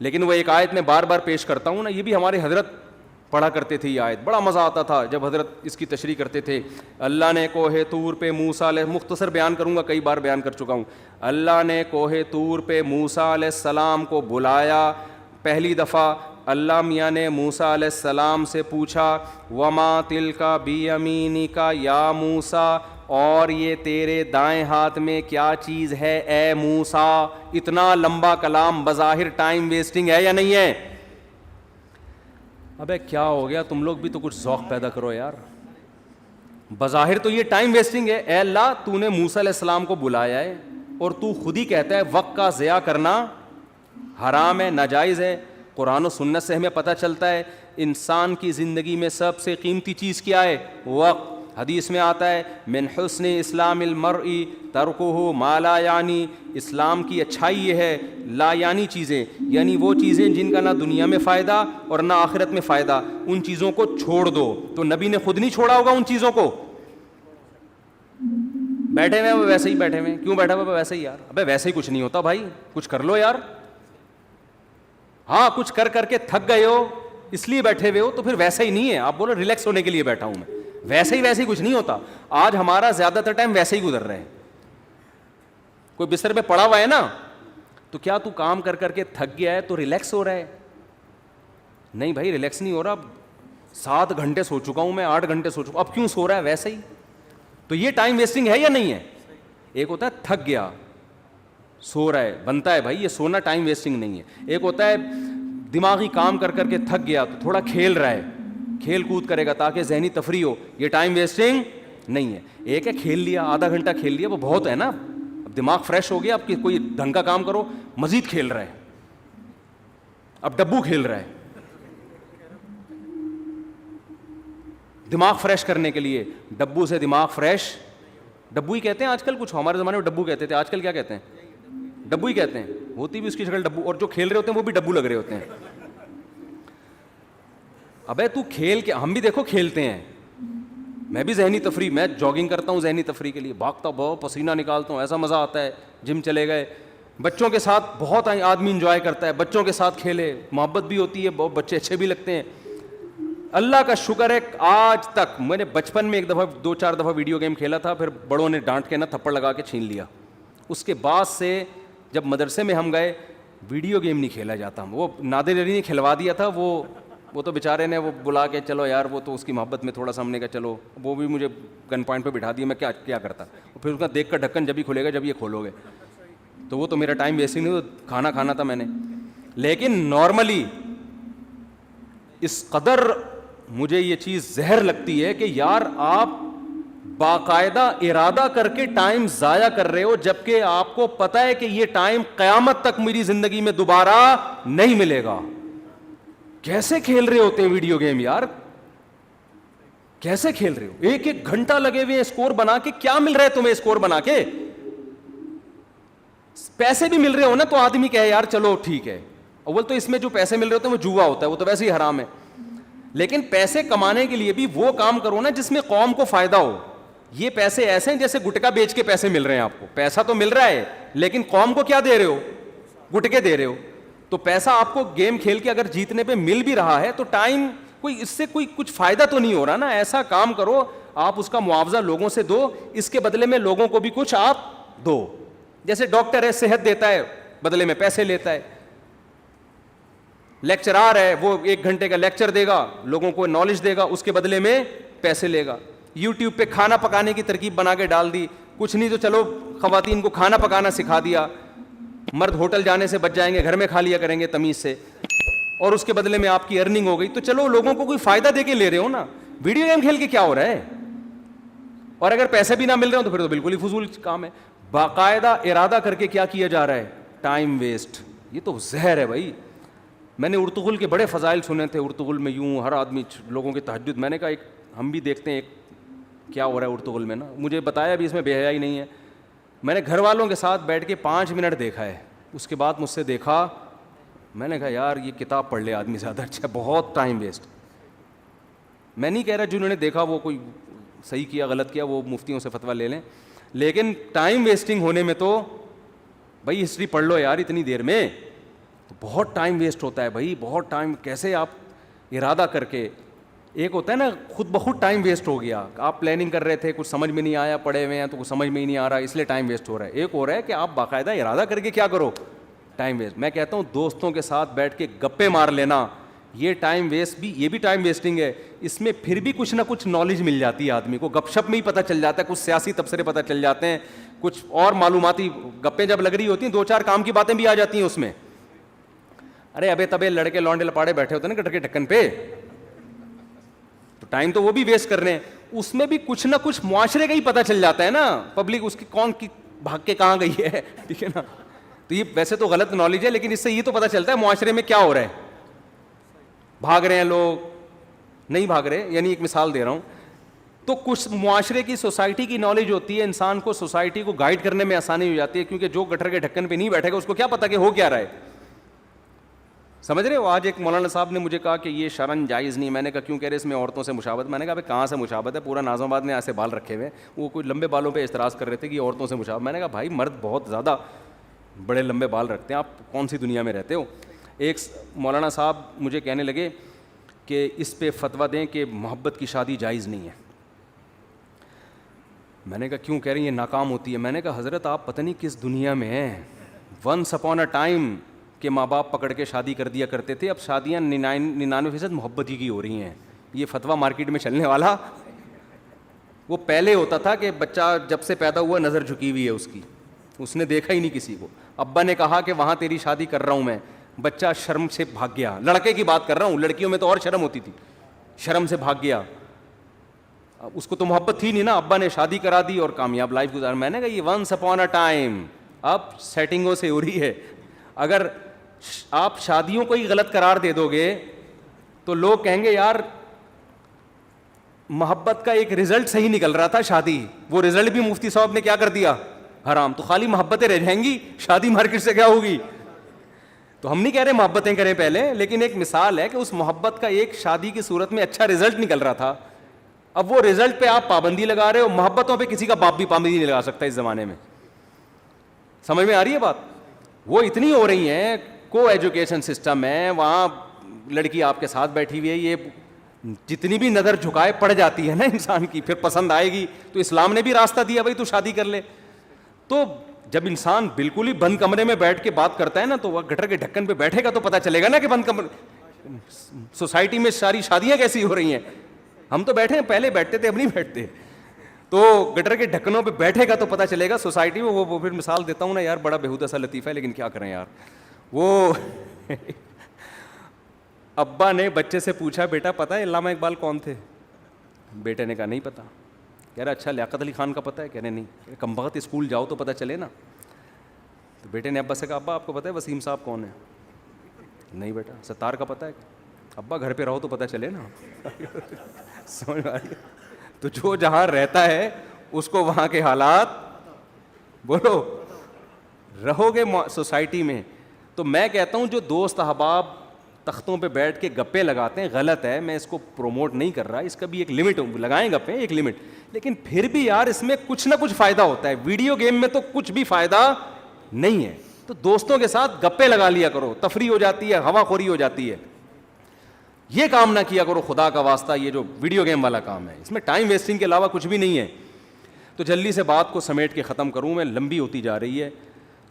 لیکن وہ ایک آیت میں بار بار پیش کرتا ہوں نا, یہ بھی ہمارے حضرت پڑھا کرتے تھے, یہ آیت بڑا مزہ آتا تھا جب حضرت اس کی تشریح کرتے تھے. اللہ نے کوہ طور پہ موسیٰ علیہ, مختصر بیان کروں گا, کئی بار بیان کر چکا ہوں. اللہ نے کوہ طور پہ موسیٰ علیہ السلام کو بلایا پہلی دفعہ. اللہ میاں نے موسیٰ علیہ السلام سے پوچھا وما تلک بیمینک یا موسیٰ, اور یہ تیرے دائیں ہاتھ میں کیا چیز ہے اے موسیٰ. اتنا لمبا کلام بظاہر ٹائم ویسٹنگ ہے یا نہیں ہے؟ ابے کیا ہو گیا, تم لوگ بھی تو کچھ ذوق پیدا کرو یار. بظاہر تو یہ ٹائم ویسٹنگ ہے. اے اللہ تو نے موسیٰ علیہ السلام کو بلایا ہے اور تو خود ہی کہتا ہے وقت کا ضیاع کرنا حرام ہے, ناجائز ہے. قرآن و سنت سے ہمیں پتہ چلتا ہے انسان کی زندگی میں سب سے قیمتی چیز کیا ہے؟ وقت. حدیث میں آتا ہے من حسن اسلام المرء ترکہ ما لا یعنی، اسلام کی اچھائی یہ ہے لا یعنی چیزیں، یعنی وہ چیزیں جن کا نہ دنیا میں فائدہ اور نہ آخرت میں فائدہ، ان چیزوں کو چھوڑ دو. تو نبی نے خود نہیں چھوڑا ہوگا ان چیزوں کو. بیٹھے ہوئے وہ ویسے ہی بیٹھے ہوئے، کیوں بیٹھا ہوا ویسے ہی یار؟ ابے ویسے ہی کچھ نہیں ہوتا بھائی، کچھ کر لو یار. ہاں کچھ کر کر کے تھک گئے ہو اس لیے بیٹھے ہوئے ہو تو پھر ویسا ہی نہیں ہے. آپ بولو ریلیکس ہونے کے لیے بیٹھا ہوں میں، ویسے ہی کچھ نہیں ہوتا. آج ہمارا زیادہ تر ٹائم ویسے ہی گزر رہے ہیں. کوئی بستر پہ پڑا ہوا ہے نا تو کیا تو کام کر کر کے تھک گیا ہے تو ریلیکس ہو رہا ہے؟ نہیں بھائی ریلیکس نہیں ہو رہا. 7 گھنٹے سو چکا ہوں میں، 8 گھنٹے سو چکا ہوں، اب کیوں سو رہا ہے؟ ویسے ہی. تو یہ ٹائم ویسٹنگ ہے یا نہیں ہے؟ ایک ہوتا ہے تھک گیا سو رہا ہے، بنتا ہے بھائی یہ سونا ٹائم ویسٹنگ نہیں ہے. ایک ہوتا ہے دماغی کام کر کر کے تھک گیا تو تھوڑا کھیل رہا ہے، کھیل کود کرے گا تاکہ ذہنی تفریح ہو، یہ ٹائم ویسٹنگ نہیں ہے. ایک ہے کھیل لیا، آدھا گھنٹہ کھیل لیا، وہ بہت ہے نا، اب دماغ فریش ہو گیا، اب کوئی ڈھنگ کا کام کرو، مزید کھیل رہا ہے، اب ڈبو کھیل رہا ہے دماغ فریش کرنے کے لیے. ڈبو سے دماغ فریش، ڈبو ہی کہتے ہیں آج کل، کچھ ہمارے زمانے میں ڈبو کہتے تھے، آج کل کیا کہتے ہیں؟ ڈبو ہی کہتے ہیں. ہوتی بھی اس کی شکل ڈبو، اور جو کھیل رہے ہوتے ہیں وہ بھی ڈبو لگ رہے ہوتے ہیں. ابے تو کھیل کے، ہم بھی دیکھو کھیلتے ہیں، میں بھی ذہنی تفریح، میں جاگنگ کرتا ہوں ذہنی تفریح کے لیے، بھاگتا بہت، پسینہ نکالتا ہوں، ایسا مزہ آتا ہے. جم چلے گئے، بچوں کے ساتھ بہت آدمی انجوائے کرتا ہے، بچوں کے ساتھ کھیلے، محبت بھی ہوتی ہے، بہت بچے اچھے بھی لگتے ہیں. اللہ کا شکر ہے آج تک، میں نے بچپن میں 2-4 دفعہ ویڈیو گیم کھیلا تھا، پھر بڑوں نے ڈانٹ کے نا تھپڑ لگا کے چھین لیا. اس کے بعد سے جب مدرسے میں ہم گئے ویڈیو گیم نہیں کھیلا جاتا. وہ نادر علی نے کھلوا دیا تھا، وہ تو بیچارے نے وہ بلا کے چلو یار، وہ تو اس کی محبت میں تھوڑا سا ہم نے کہا چلو، وہ بھی مجھے گن پوائنٹ پہ بٹھا دیا، میں کیا کرتا. پھر اس کا دیکھ کر ڈھکن جب ہی کھلے گا جب یہ کھولو گے، تو وہ تو میرا ٹائم ویسٹنگ نہیں، کھانا کھانا تھا میں نے. لیکن نارملی اس قدر مجھے یہ چیز زہر لگتی ہے کہ یار آپ باقاعدہ ارادہ کر کے ٹائم ضائع کر رہے ہو، جبکہ آپ کو پتہ ہے کہ یہ ٹائم قیامت تک میری زندگی میں دوبارہ نہیں ملے گا. کیسے کھیل رہے ہوتے ہیں ویڈیو گیم یار، کیسے کھیل رہے ہو؟ 1 گھنٹہ لگے ہوئے اسکور بنا کے، کیا مل رہا ہے تمہیں اسکور بنا کے؟ پیسے بھی مل رہے ہو نا تو آدمی کہے یار چلو ٹھیک ہے. اول تو اس میں جو پیسے مل رہے ہوتے ہیں وہ جوا ہوتا ہے، وہ تو ویسے ہی حرام ہے. لیکن پیسے کمانے کے لیے بھی وہ کام کرو نا جس میں قوم کو فائدہ ہو. یہ پیسے ایسے ہیں جیسے گٹکا بیچ کے پیسے مل رہے ہیں آپ کو. پیسہ تو مل رہا ہے لیکن قوم کو کیا دے رہے ہو؟ گٹکے دے رہے ہو. تو پیسہ آپ کو گیم کھیل کے اگر جیتنے پہ مل بھی رہا ہے تو ٹائم کوئی اس سے کوئی کچھ فائدہ تو نہیں ہو رہا نا. ایسا کام کرو آپ اس کا معاوضہ لوگوں سے دو، اس کے بدلے میں لوگوں کو بھی کچھ آپ دو. جیسے ڈاکٹر ہے صحت دیتا ہے، بدلے میں پیسے لیتا ہے. لیکچرار ہے، وہ 1 گھنٹے کا لیکچر دے گا، لوگوں کو نالج دے گا، اس کے بدلے میں پیسے لے گا. یوٹیوب پہ کھانا پکانے کی ترکیب بنا کے ڈال دی، کچھ نہیں تو چلو خواتین کو کھانا پکانا سکھا دیا، مرد ہوٹل جانے سے بچ جائیں گے، گھر میں کھا لیا کریں گے تمیز سے، اور اس کے بدلے میں آپ کی ارننگ ہو گئی. تو چلو لوگوں کو کوئی فائدہ دے کے لے رہے ہو نا. ویڈیو گیم کھیل کے کیا ہو رہا ہے؟ اور اگر پیسے بھی نہ مل رہے ہو تو پھر تو بالکل ہی فضول کام ہے. باقاعدہ ارادہ کر کے کیا کیا جا رہا ہے؟ Time waste. یہ تو زہر ہے بھائی. میں نے ارطغرل کے بڑے فضائل سنے تھے. ارطغرل میں یوں ہر آدمی لوگوں کے تہجد، میں نے کہا ایک ہم بھی دیکھتے ہیں ایک کیا ہو رہا ہے ارطغرل میں نا. مجھے بتایا بھی اس میں بے حیائی نہیں ہے. میں نے گھر والوں کے ساتھ بیٹھ کے 5 منٹ دیکھا ہے. اس کے بعد مجھ سے دیکھا، میں نے کہا یار یہ کتاب پڑھ لے آدمی زیادہ اچھا، بہت ٹائم ویسٹ. میں نہیں کہہ رہا جنہوں نے دیکھا وہ کوئی صحیح کیا غلط کیا، وہ مفتیوں سے فتویٰ لے لیں، لیکن ٹائم ویسٹنگ ہونے میں تو بھائی ہسٹری پڑھ لو یار اتنی دیر میں. تو بہت ٹائم ویسٹ ہوتا ہے بھائی، بہت ٹائم. کیسے آپ ارادہ کر کے، ایک ہوتا ہے نا خود بخود ٹائم ویسٹ ہو گیا، آپ پلاننگ کر رہے تھے کچھ سمجھ میں نہیں آیا، پڑھے ہوئے ہیں تو کچھ سمجھ میں ہی نہیں آ رہا اس لیے ٹائم ویسٹ ہو رہا ہے. ایک ہو رہا ہے کہ آپ باقاعدہ ارادہ کر کے کیا کرو، ٹائم ویسٹ. میں کہتا ہوں دوستوں کے ساتھ بیٹھ کے گپے مار لینا، یہ ٹائم ویسٹ بھی، یہ بھی ٹائم ویسٹنگ ہے. اس میں پھر بھی کچھ نہ کچھ نالج مل جاتی ہے آدمی کو. گپ شپ میں ہی پتہ چل جاتا ہے، کچھ سیاسی تبصرے پتہ چل جاتے ہیں، کچھ اور معلوماتی گپیں جب لگ رہی ہوتی ہیں 2-4 کام کی باتیں بھی آ جاتی ہیں اس میں. ارے ابے تبے لڑکے لونڈے لپاڑے بیٹھے ہوتے ہیں نا کٹر کے ڈھکن پہ، تو ٹائم تو وہ بھی ویسٹ کر رہے ہیں. اس میں بھی کچھ نہ کچھ معاشرے کا ہی پتہ چل جاتا ہے نا، پبلک اس کی کون کی بھاگ کے کہاں گئی ہے، ٹھیک ہے نا. تو یہ ویسے تو غلط نالج ہے لیکن اس سے یہ تو پتہ چلتا ہے معاشرے میں کیا ہو رہا ہے. بھاگ رہے ہیں لوگ، نہیں بھاگ رہے، یعنی ایک مثال دے رہا ہوں. تو کچھ معاشرے کی سوسائٹی کی نالج ہوتی ہے, انسان کو سوسائٹی کو گائیڈ کرنے میں آسانی ہو جاتی ہے, کیونکہ جو گٹر کے ڈھکن پہ نہیں بیٹھے گا اس کو کیا پتا کہ ہو کیا رہا ہے. سمجھ رہے ہو؟ آج ایک مولانا صاحب نے مجھے کہا کہ یہ شرعن جائز نہیں. میں نے کہا کیوں کہہ رہے اس میں عورتوں سے مشابہت؟ میں نے کہا کہاں سے مشابہت ہے, پورا ناظم آباد میں ایسے بال رکھے ہوئے, وہ کوئی لمبے بالوں پہ اعتراض کر رہے تھے کہ عورتوں سے مشابہت. میں نے کہا بھائی مرد بہت زیادہ بڑے لمبے بال رکھتے ہیں, آپ کون سی دنیا میں رہتے ہو. ایک مولانا صاحب مجھے کہنے لگے کہ اس پہ فتویٰ دیں کہ محبت کی شادی جائز نہیں ہے. میں نے کہا کیوں کہہ رہے ہیں یہ ناکام ہوتی ہے؟ میں نے کہا حضرت آپ پتہ نہیں کس دنیا میں ہیں. ونس اپون اے ٹائم کہ ماں باپ پکڑ کے شادی کر دیا کرتے تھے, اب شادیاں 99% محبت ہی کی ہو رہی ہیں. یہ فتویٰ مارکیٹ میں چلنے والا, وہ پہلے ہوتا تھا کہ بچہ جب سے پیدا ہوا نظر جھکی ہوئی ہے اس کی, اس نے دیکھا ہی نہیں کسی کو. ابا نے کہا کہ وہاں تیری شادی کر رہا ہوں میں, بچہ شرم سے بھاگ گیا. لڑکے کی بات کر رہا ہوں, لڑکیوں میں تو اور شرم ہوتی تھی, شرم سے بھاگ گیا. اس کو تو محبت تھی نہیں نا, ابا نے شادی کرا دی اور کامیاب لائف گزار. میں نے کہا یہ ونس اپون اے ٹائم, اب سیٹنگوں سے ہو رہی ہے. اگر آپ شادیوں کو ہی غلط قرار دے دو گے تو لوگ کہیں گے یار محبت کا ایک رزلٹ صحیح نکل رہا تھا شادی, وہ رزلٹ بھی مفتی صاحب نے کیا کر دیا, حرام. تو خالی محبتیں رہ جائیں گی, شادی مارکیٹ سے کیا ہوگی؟ تو ہم نہیں کہہ رہے محبتیں کریں پہلے, لیکن ایک مثال ہے کہ اس محبت کا ایک شادی کی صورت میں اچھا رزلٹ نکل رہا تھا. اب وہ رزلٹ پہ آپ پابندی لگا رہے ہو. محبتوں پہ کسی کا باپ بھی پابندی نہیں لگا سکتا اس زمانے میں. سمجھ میں آ رہی ہے بات؟ وہ اتنی ہو رہی ہیں, کو ایجوکیشن سسٹم ہے, وہاں لڑکی آپ کے ساتھ بیٹھی ہوئی ہے, یہ جتنی بھی نظر جھکائے پڑ جاتی ہے نا انسان کی, پھر پسند آئے گی. تو اسلام نے بھی راستہ دیا بھائی تو شادی کر لے. تو جب انسان بالکل ہی بند کمرے میں بیٹھ کے بات کرتا ہے نا, تو وہ گٹر کے ڈھکن پہ بیٹھے گا تو پتہ چلے گا نا کہ بند کمرے سوسائٹی میں ساری شادیاں کیسی ہو رہی ہیں. ہم تو بیٹھے ہیں, پہلے بیٹھتے تھے اب نہیں بیٹھتے. تو گٹر کے ڈھکنوں پہ بیٹھے گا تو پتہ چلے گا سوسائٹی میں. وہ پھر مثال دیتا ہوں نا یار, بڑا بےہودہ سا لطیفہ ہے لیکن کیا کریں یار. وہ ابا نے بچے سے پوچھا بیٹا پتہ ہے علامہ اقبال کون تھے؟ بیٹے نے کہا نہیں پتہ. کہہ رہا اچھا لیاقت علی خان کا پتہ ہے؟ کہہ رہے نہیں. کم بخت اسکول جاؤ تو پتہ چلے نا. تو بیٹے نے ابا سے کہا ابا آپ کو پتہ ہے وسیم صاحب کون ہے؟ نہیں بیٹا. ستار کا پتہ ہے؟ ابا گھر پہ رہو تو پتہ چلے نا. سمجھ آ رہی ہے؟ تو جو جہاں رہتا ہے اس کو وہاں کے حالات, بولو رہو گے سوسائٹی میں. تو میں کہتا ہوں جو دوست احباب تختوں پہ بیٹھ کے گپے لگاتے ہیں غلط ہے, میں اس کو پروموٹ نہیں کر رہا. اس کا بھی ایک لمٹ, لگائیں گپے ایک لمٹ, لیکن پھر بھی یار اس میں کچھ نہ کچھ فائدہ ہوتا ہے. ویڈیو گیم میں تو کچھ بھی فائدہ نہیں ہے. تو دوستوں کے ساتھ گپے لگا لیا کرو, تفریح ہو جاتی ہے, ہوا خوری ہو جاتی ہے. یہ کام نہ کیا کرو خدا کا واسطہ, یہ جو ویڈیو گیم والا کام ہے اس میں ٹائم ویسٹنگ کے علاوہ کچھ بھی نہیں ہے. تو جلدی سے بات کو سمیٹ کے ختم کروں, میں لمبی ہوتی جا رہی ہے.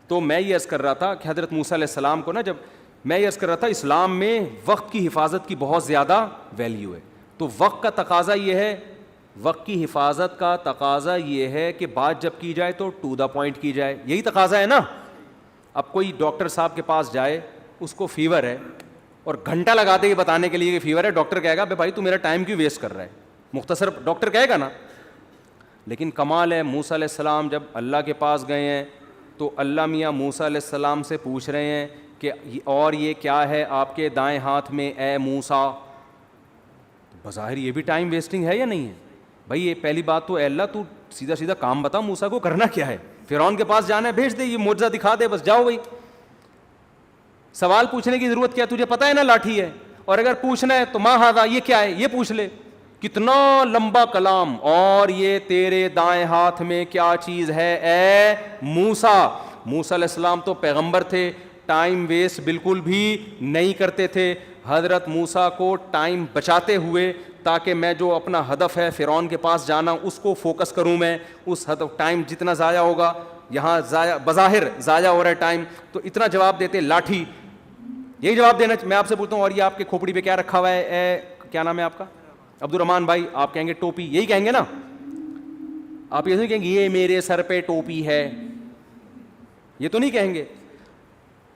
تو میں یہ عرض کر رہا تھا کہ حضرت موسیٰ علیہ السلام کو نا, جب میں یہ عرض کر رہا تھا اسلام میں وقت کی حفاظت کی بہت زیادہ ویلیو ہے. تو وقت کا تقاضا یہ ہے, وقت کی حفاظت کا تقاضا یہ ہے کہ بات جب کی جائے تو ٹو دا پوائنٹ کی جائے. یہی تقاضا ہے نا. اب کوئی ڈاکٹر صاحب کے پاس جائے, اس کو فیور ہے اور گھنٹہ لگا دے یہ بتانے کے لیے کہ فیور ہے, ڈاکٹر کہے گا بھائی تو میرا ٹائم کیوں ویسٹ کر رہا ہے, مختصر ڈاکٹر کہے گا نا. لیکن کمال ہے موسیٰ علیہ السلام جب اللہ کے پاس گئے ہیں تو اللہ میاں موسیٰ علیہ السلام سے پوچھ رہے ہیں کہ اور یہ کیا ہے آپ کے دائیں ہاتھ میں اے موسیٰ. بظاہر یہ بھی ٹائم ویسٹنگ ہے یا نہیں ہے بھائی؟ یہ پہلی بات تو اے اللہ تو سیدھا سیدھا کام بتا, موسیٰ کو کرنا کیا ہے؟ فرعون کے پاس جانا ہے, بھیج دے, یہ معجزہ دکھا دے, بس جاؤ بھائی. سوال پوچھنے کی ضرورت کیا, تجھے پتہ ہے نا لاٹھی ہے, اور اگر پوچھنا ہے تو ما ھذا یہ کیا ہے یہ پوچھ لے. کتنا لمبا کلام. اور یہ تیرے دائیں ہاتھ میں کیا چیز ہے اے موسیٰ. موسیٰ علیہ السلام تو پیغمبر تھے, ٹائم ویسٹ بالکل بھی نہیں کرتے تھے. حضرت موسیٰ کو ٹائم بچاتے ہوئے تاکہ میں جو اپنا ہدف ہے فرعون کے پاس جانا اس کو فوکس کروں. میں اس ہدف, ٹائم جتنا ضائع ہوگا یہاں بظاہر ضائع ہو رہا ہے ٹائم, تو اتنا جواب دیتے لاٹھی. یہی جواب دینا میں آپ سے پوچھتا ہوں, اور یہ آپ کے کھوپڑی پہ کیا رکھا ہوا ہے اے کیا نام ہے آپ کا, عبد الرحمان بھائی, آپ کہیں گے ٹوپی, یہی کہیں گے نا آپ, یہ نہیں کہیں گے یہ میرے سر پہ ٹوپی ہے, یہ تو نہیں کہیں گے.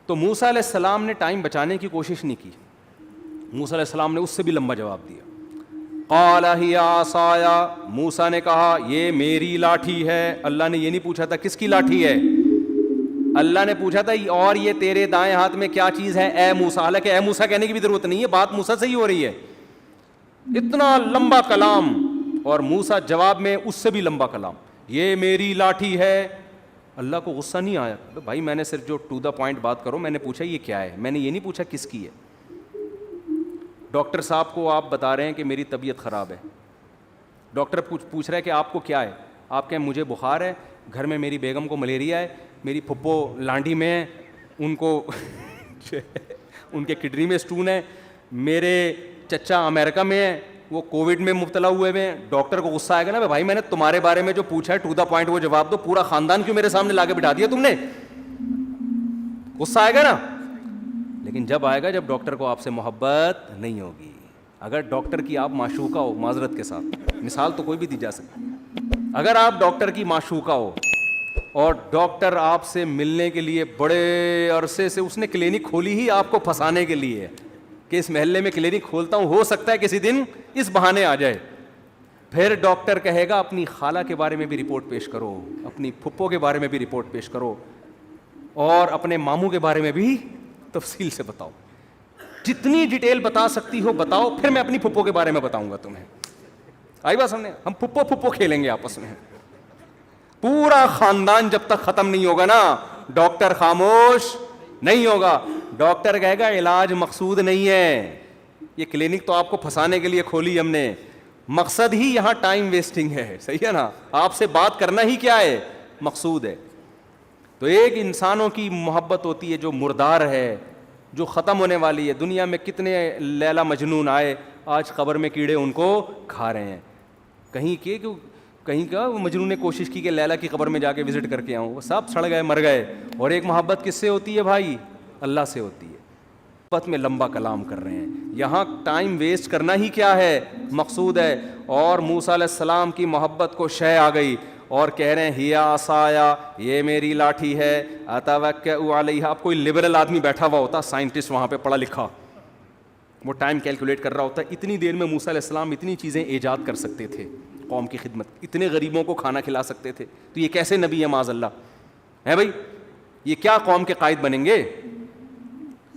تو موسیٰ علیہ السلام نے ٹائم بچانے کی کوشش نہیں کی. موسیٰ علیہ السلام نے اس سے بھی لمبا جواب دیا. قال ہی عصای, موسیٰ نے کہا یہ میری لاٹھی ہے. اللہ نے یہ نہیں پوچھا تھا کس کی لاٹھی ہے, اللہ نے پوچھا تھا اور یہ تیرے دائیں ہاتھ میں کیا چیز ہے اے موسیٰ. حالانکہ اے موسیٰ کہنے کی بھی ضرورت نہیں ہے, بات موسیٰ سے ہی ہو رہی ہے. اتنا لمبا کلام, اور موسیٰ جواب میں اس سے بھی لمبا کلام, یہ میری لاٹھی ہے. اللہ کو غصہ نہیں آیا, بھائی میں نے صرف جو ٹو دا پوائنٹ بات کرو, میں نے پوچھا یہ کیا ہے, میں نے یہ نہیں پوچھا کس کی ہے. ڈاکٹر صاحب کو آپ بتا رہے ہیں کہ میری طبیعت خراب ہے, ڈاکٹر پوچھ رہا ہے کہ آپ کو کیا ہے, آپ کہیں مجھے بخار ہے, گھر میں میری بیگم کو ملیریا ہے, میری پھپھو لانڈی میں ہے, ان کو ان کے کڈنی میں اسٹون ہے, میرے چچا امریکہ میں ہے, وہ کووڈ میں مبتلا ہوئے ہوئے ہیں. ڈاکٹر کو غصہ آئے گا نا, بھائی میں نے تمہارے بارے میں جو پوچھا ہے ٹو دا پوائنٹ وہ جواب دو, پورا خاندان کیوں میرے سامنے لا کے بٹھا دیا تم نے, غصہ آئے گا نا. لیکن جب آئے گا جب ڈاکٹر کو آپ سے محبت نہیں ہوگی. اگر ڈاکٹر کی آپ معشوقہ ہو, معذرت کے ساتھ مثال تو کوئی بھی دی جا سکتی, اگر آپ ڈاکٹر کی معشوقہ ہو اور ڈاکٹر آپ سے ملنے کے لیے بڑے عرصے سے, اس نے کلینک کھولی ہی آپ کو پھنسانے کے لیے کہ اس محلے میں کلینک کھولتا ہوں, ہو سکتا ہے کسی دن اس بہانے آ جائے. پھر ڈاکٹر کہے گا اپنی خالہ کے بارے میں بھی رپورٹ پیش کرو, اپنی پھپھو کے بارے میں بھی رپورٹ پیش کرو, اور اپنے ماموں کے بارے میں بھی تفصیل سے بتاؤ, جتنی ڈیٹیل بتا سکتی ہو بتاؤ, پھر میں اپنی پھپھو کے بارے میں بتاؤں گا تمہیں. آئی بات سامنے, ہم پھپھو پھپھو کھیلیں گے آپس میں. پورا خاندان جب تک ختم نہیں ہوگا نا, ڈاکٹر خاموش نہیں ہوگا. ڈاکٹر کہے گا علاج مقصود نہیں ہے, یہ کلینک تو آپ کو پھنسانے کے لیے کھولی ہم نے, مقصد ہی یہاں ٹائم ویسٹنگ ہے. صحیح ہے نا, آپ سے بات کرنا ہی کیا ہے, مقصود ہے. تو ایک انسانوں کی محبت ہوتی ہے جو مردار ہے, جو ختم ہونے والی ہے. دنیا میں کتنے لیلا مجنون آئے, آج قبر میں کیڑے ان کو کھا رہے ہیں. کہیں کا مجنون نے کوشش کی کہ لیلا کی قبر میں جا کے وزٹ کر کے آؤں, وہ سب سڑ گئے, مر گئے. اور ایک محبت کس سے ہوتی ہے بھائی, اللہ سے ہوتی ہے. محبت میں لمبا کلام کر رہے ہیں, یہاں ٹائم ویسٹ کرنا ہی کیا ہے, مقصود ہے. اور موسیٰ علیہ السلام کی محبت کو شے آ گئی اور کہہ رہے ہیں ہیا عصایا, یہ میری لاٹھی ہے, اتوکئ علیہا. اب کوئی لبرل آدمی بیٹھا ہوا ہوتا, سائنٹسٹ وہاں پہ پڑھا لکھا, وہ ٹائم کیلکولیٹ کر رہا ہوتا ہے, اتنی دیر میں موسیٰ علیہ السلام اتنی چیزیں ایجاد کر سکتے تھے قوم کی خدمت, اتنے غریبوں کو کھانا کھلا سکتے تھے. تو یہ کیسے نبی ہے معاذ اللہ ہے بھائی, یہ کیا قوم کے قائد بنیں گے,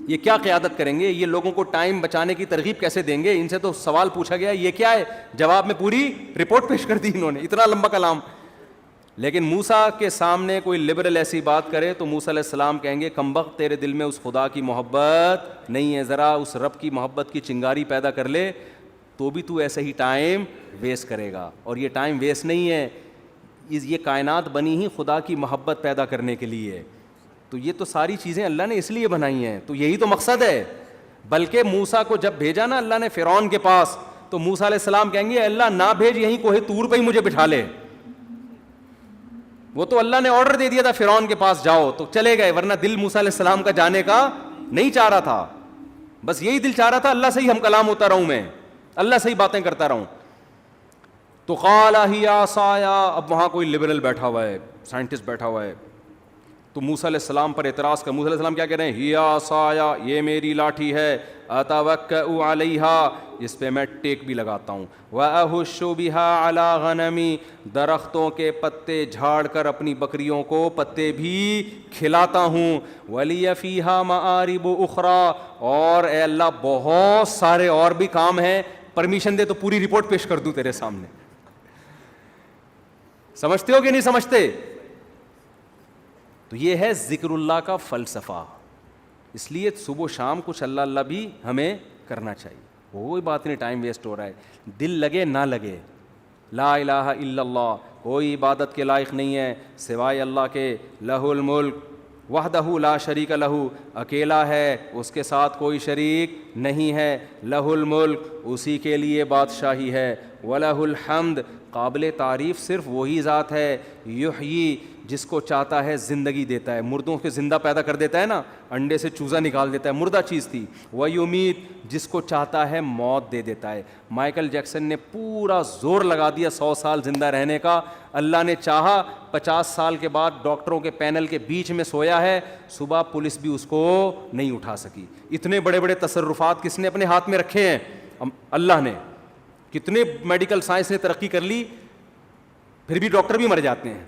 یہ کیا قیادت کریں گے, یہ لوگوں کو ٹائم بچانے کی ترغیب کیسے دیں گے. ان سے تو سوال پوچھا گیا یہ کیا ہے, جواب میں پوری رپورٹ پیش کر دی انہوں نے, اتنا لمبا کلام. لیکن موسیٰ کے سامنے کوئی لبرل ایسی بات کرے تو موسیٰ علیہ السلام کہیں گے کمبخت تیرے دل میں اس خدا کی محبت نہیں ہے, ذرا اس رب کی محبت کی چنگاری پیدا کر لے, تو بھی تو ایسے ہی ٹائم ویسٹ کرے گا. اور یہ ٹائم ویسٹ نہیں ہے, یہ کائنات بنی ہی خدا کی محبت پیدا کرنے کے لیے. تو یہ تو ساری چیزیں اللہ نے اس لیے بنائی ہیں, تو یہی تو مقصد ہے. بلکہ موسیٰ کو جب بھیجا نا اللہ نے فرعون کے پاس, تو موسیٰ علیہ السلام کہیں گے اللہ نہ بھیج, یہیں کوہ طور پہ ہی مجھے بٹھا لے. وہ تو اللہ نے آرڈر دے دیا تھا فرعون کے پاس جاؤ, تو چلے گئے, ورنہ دل موسیٰ علیہ السلام کا جانے کا نہیں چاہ رہا تھا. بس یہی دل چاہ رہا تھا اللہ سے ہی ہم کلام ہوتا رہوں, میں اللہ سے ہی باتیں کرتا رہوں. تو قال ہی عصایا, اب وہاں کوئی لبرل بیٹھا ہوا ہے, سائنٹسٹ بیٹھا ہوا ہے, تو موسیٰ علیہ السلام پر اعتراض کر. موسیٰ علیہ السلام کیا کہہ رہے ہیں, ہی عصایا, یہ میری لاٹھی ہے, اتوکئ علیہا, اس پہ میں ٹیک بھی لگاتا ہوں, واہش بہا علی غنمی, درختوں کے پتے جھاڑ کر اپنی بکریوں کو پتے بھی کھلاتا ہوں, ولی فیہا مآرب اخری, اور اے اللہ بہت سارے اور بھی کام ہیں, پرمیشن دے تو پوری رپورٹ پیش کر دوں تیرے سامنے. سمجھتے ہو کہ نہیں سمجھتے؟ تو یہ ہے ذکر اللہ کا فلسفہ. اس لیے صبح و شام کچھ اللہ اللہ بھی ہمیں کرنا چاہیے. کوئی بات نہیں ٹائم ویسٹ ہو رہا ہے, دل لگے نہ لگے, لا الہ الا اللہ, کوئی عبادت کے لائق نہیں ہے سوائے اللہ کے, لہ الملک وحدہ لا شریک لہ, اکیلا ہے, اس کے ساتھ کوئی شریک نہیں ہے, لہ الملک, اسی کے لیے بادشاہی ہے, ولہ الحمد, قابل تعریف صرف وہی ذات ہے, یحیی, جس کو چاہتا ہے زندگی دیتا ہے, مردوں کے زندہ پیدا کر دیتا ہے نا, انڈے سے چوزا نکال دیتا ہے, مردہ چیز تھی, ویمیت, جس کو چاہتا ہے موت دے دیتا ہے. مائیکل جیکسن نے پورا زور لگا دیا 100 سال زندہ رہنے کا, اللہ نے چاہا 50 سال کے بعد ڈاکٹروں کے پینل کے بیچ میں سویا ہے, صبح پولیس بھی اس کو نہیں اٹھا سکی. اتنے بڑے بڑے تصرفات کس نے اپنے ہاتھ میں رکھے ہیں, اللہ نے. کتنے میڈیکل سائنس نے ترقی کر لی, پھر بھی ڈاکٹر بھی مر جاتے ہیں.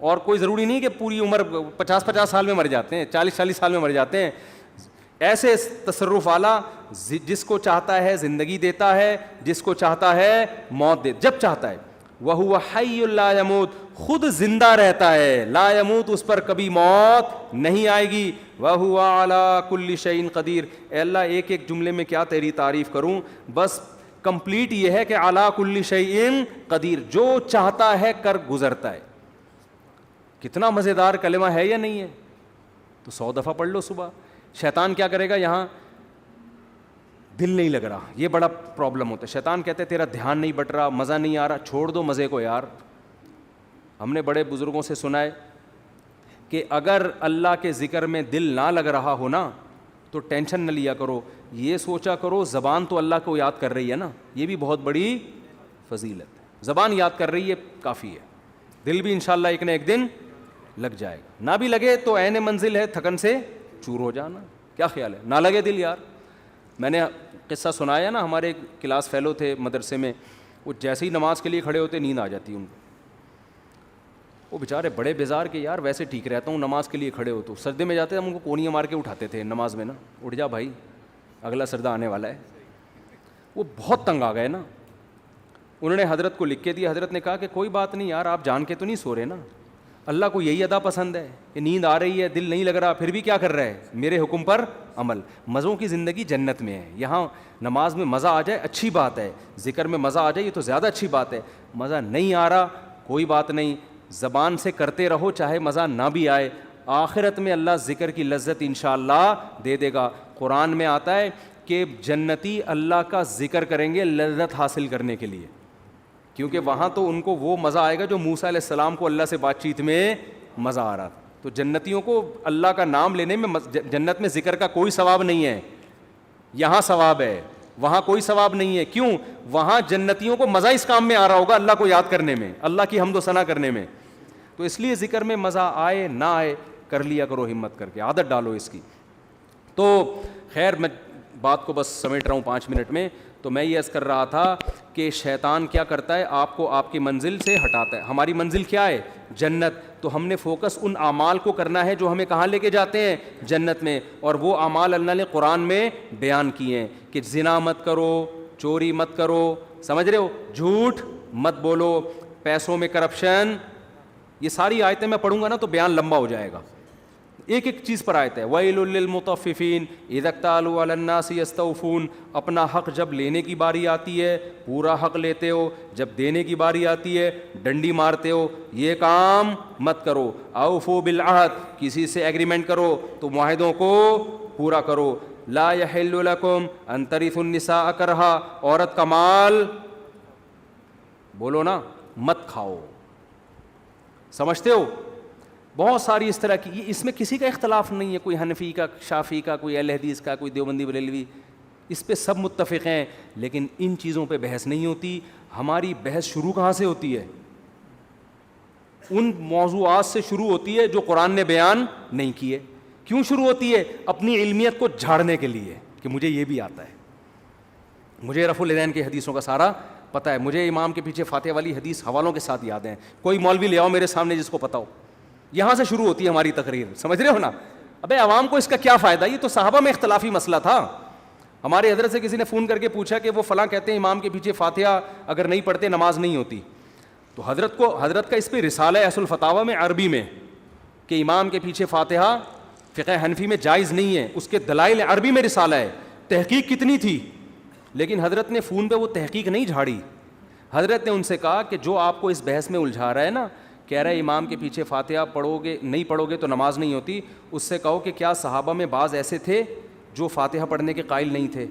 اور کوئی ضروری نہیں کہ پوری عمر 50 سال میں مر جاتے ہیں, 40 سال میں مر جاتے ہیں. ایسے تصرف والا جس کو چاہتا ہے زندگی دیتا ہے, جس کو چاہتا ہے موت دے, جب چاہتا ہے. وَهُوَ حَيٌّ لَا يَمُوتُ, خود زندہ رہتا ہے, لا يموت, اس پر کبھی موت نہیں آئے گی. وَهُوَ عَلَى كُلِّ شَيْءٍ قَدِيرٌ, اے اللہ ایک ایک جملے میں کیا تیری تعریف کروں, بس کمپلیٹ یہ ہے کہ عَلَى كُلِّ شَيْءٍ قَدِيرٌ, جو چاہتا ہے کر گزرتا ہے. کتنا مزیدار کلمہ ہے یا نہیں ہے؟ تو 100 دفعہ پڑھ لو صبح. شیطان کیا کرے گا, یہاں دل نہیں لگ رہا, یہ بڑا پرابلم ہوتا ہے. شیطان کہتے ہیں تیرا دھیان نہیں بٹ رہا, مزہ نہیں آ رہا, چھوڑ دو مزے کو یار. ہم نے بڑے بزرگوں سے سنا ہے کہ اگر اللہ کے ذکر میں دل نہ لگ رہا ہو نا تو ٹینشن نہ لیا کرو, یہ سوچا کرو زبان تو اللہ کو یاد کر رہی ہے نا, یہ بھی بہت بڑی فضیلت ہے. زبان یاد کر رہی ہے کافی ہے, دل بھی انشاءاللہ ایک نہ ایک دن لگ جائے گا. نہ بھی لگے تو عین منزل ہے تھکن سے چور ہو جانا. کیا خیال ہے, نہ لگے دل یار. میں نے قصہ سنایا نا, ہمارے ایک کلاس فیلو تھے مدرسے میں, وہ جیسے ہی نماز کے لیے کھڑے ہوتے نیند آ جاتی ان کو. وہ بیچارے بڑے بیزار کہ یار ویسے ٹھیک رہتا ہوں, نماز کے لیے کھڑے ہو تو سجدے میں جاتے ہم ان کو کونیاں مار کے اٹھاتے تھے نماز میں نا, اٹھ جا بھائی اگلا سجدہ آنے والا ہے. وہ بہت تنگ آ گئے نا, انہوں نے حضرت کو لکھ کے دیا. حضرت نے کہا کہ کوئی بات نہیں یار, آپ جان کے تو نہیں سو رہے نا, اللہ کو یہی ادا پسند ہے کہ نیند آ رہی ہے, دل نہیں لگ رہا, پھر بھی کیا کر رہا ہے, میرے حکم پر عمل. مزوں کی زندگی جنت میں ہے. یہاں نماز میں مزہ آ جائے اچھی بات ہے, ذکر میں مزہ آ جائے یہ تو زیادہ اچھی بات ہے. مزہ نہیں آ رہا کوئی بات نہیں, زبان سے کرتے رہو چاہے مزہ نہ بھی آئے, آخرت میں اللہ ذکر کی لذت انشاءاللہ دے دے گا. قرآن میں آتا ہے کہ جنتی اللہ کا ذکر کریں گے لذت حاصل کرنے کے لیے, کیونکہ وہاں تو ان کو وہ مزہ آئے گا جو موسیٰ علیہ السلام کو اللہ سے بات چیت میں مزہ آ رہا تھا. تو جنتیوں کو اللہ کا نام لینے میں جنت میں ذکر کا کوئی ثواب نہیں ہے, یہاں ثواب ہے, وہاں کوئی ثواب نہیں ہے. کیوں؟ وہاں جنتیوں کو مزہ اس کام میں آ رہا ہوگا, اللہ کو یاد کرنے میں, اللہ کی حمد و ثنا کرنے میں. تو اس لیے ذکر میں مزہ آئے نہ آئے کر لیا کرو, ہمت کر کے عادت ڈالو اس کی. تو خیر میں بات کو بس سمیٹ رہا ہوں 5 منٹ میں. تو میں یہ عرض کر رہا تھا کہ شیطان کیا کرتا ہے, آپ کو آپ کی منزل سے ہٹاتا ہے. ہماری منزل کیا ہے؟ جنت. تو ہم نے فوکس ان اعمال کو کرنا ہے جو ہمیں کہاں لے کے جاتے ہیں؟ جنت میں. اور وہ اعمال اللہ نے قرآن میں بیان کیے ہیں کہ زنا مت کرو, چوری مت کرو, سمجھ رہے ہو, جھوٹ مت بولو, پیسوں میں کرپشن. یہ ساری آیتیں میں پڑھوں گا نا تو بیان لمبا ہو جائے گا, ایک ایک چیز پر آیت ہے. وَيْلٌ لِّلْمُطَفِّفِينَ إِذَا اكْتَالُوا عَلَى النَّاسِ يَسْتَوْفُونَ. اپنا حق جب لینے کی باری آتی ہے پورا حق لیتے ہو, جب دینے کی باری آتی ہے ڈنڈی مارتے ہو. یہ کام مت کرو. أَوْفُوا بِالْعَهْدِ, کسی سے ایگریمنٹ کرو تو معاہدوں کو پورا کرو. لَا يَحِلُّ لَكُمْ أَن تَرِثُوا النِّسَاءَ كَرْهًا, عورت کا مال بولو نا مت کھاؤ. سمجھتے ہو؟ بہت ساری اس طرح کی, اس میں کسی کا اختلاف نہیں ہے, کوئی حنفی کا, شافعی کا, کوئی اہل حدیث کا, کوئی دیوبندی بریلوی, اس پہ سب متفق ہیں. لیکن ان چیزوں پہ بحث نہیں ہوتی. ہماری بحث شروع کہاں سے ہوتی ہے؟ ان موضوعات سے شروع ہوتی ہے جو قرآن نے بیان نہیں کیے. کیوں شروع ہوتی ہے؟ اپنی علمیت کو جھاڑنے کے لیے کہ مجھے یہ بھی آتا ہے, مجھے رفع الیدین کی حدیثوں کا سارا پتہ ہے, مجھے امام کے پیچھے فاتحہ والی حدیث حوالوں کے ساتھ یاد ہیں. کوئی مولوی لے آؤ میرے سامنے جس کو پتہ ہو. یہاں سے شروع ہوتی ہے ہماری تقریر, سمجھ رہے ہو نا. ابے عوام کو اس کا کیا فائدہ, یہ تو صحابہ میں اختلافی مسئلہ تھا. ہمارے حضرت سے کسی نے فون کر کے پوچھا کہ وہ فلاں کہتے ہیں امام کے پیچھے فاتحہ اگر نہیں پڑھتے نماز نہیں ہوتی. تو حضرت کا اس پہ رسالہ ہے اصل فتاوی میں عربی میں کہ امام کے پیچھے فاتحہ فقہ حنفی میں جائز نہیں ہے, اس کے دلائل عربی میں رسالہ ہے. تحقیق کتنی تھی, لیکن حضرت نے فون پہ وہ تحقیق نہیں جھاڑی. حضرت نے ان سے کہا کہ جو آپ کو اس بحث میں الجھا رہا ہے نا, کہہ رہا ہے امام کے پیچھے فاتحہ نہیں پڑھو گے تو نماز نہیں ہوتی, اس سے کہو کہ کیا صحابہ میں بعض ایسے تھے جو فاتحہ پڑھنے کے قائل نہیں تھے؟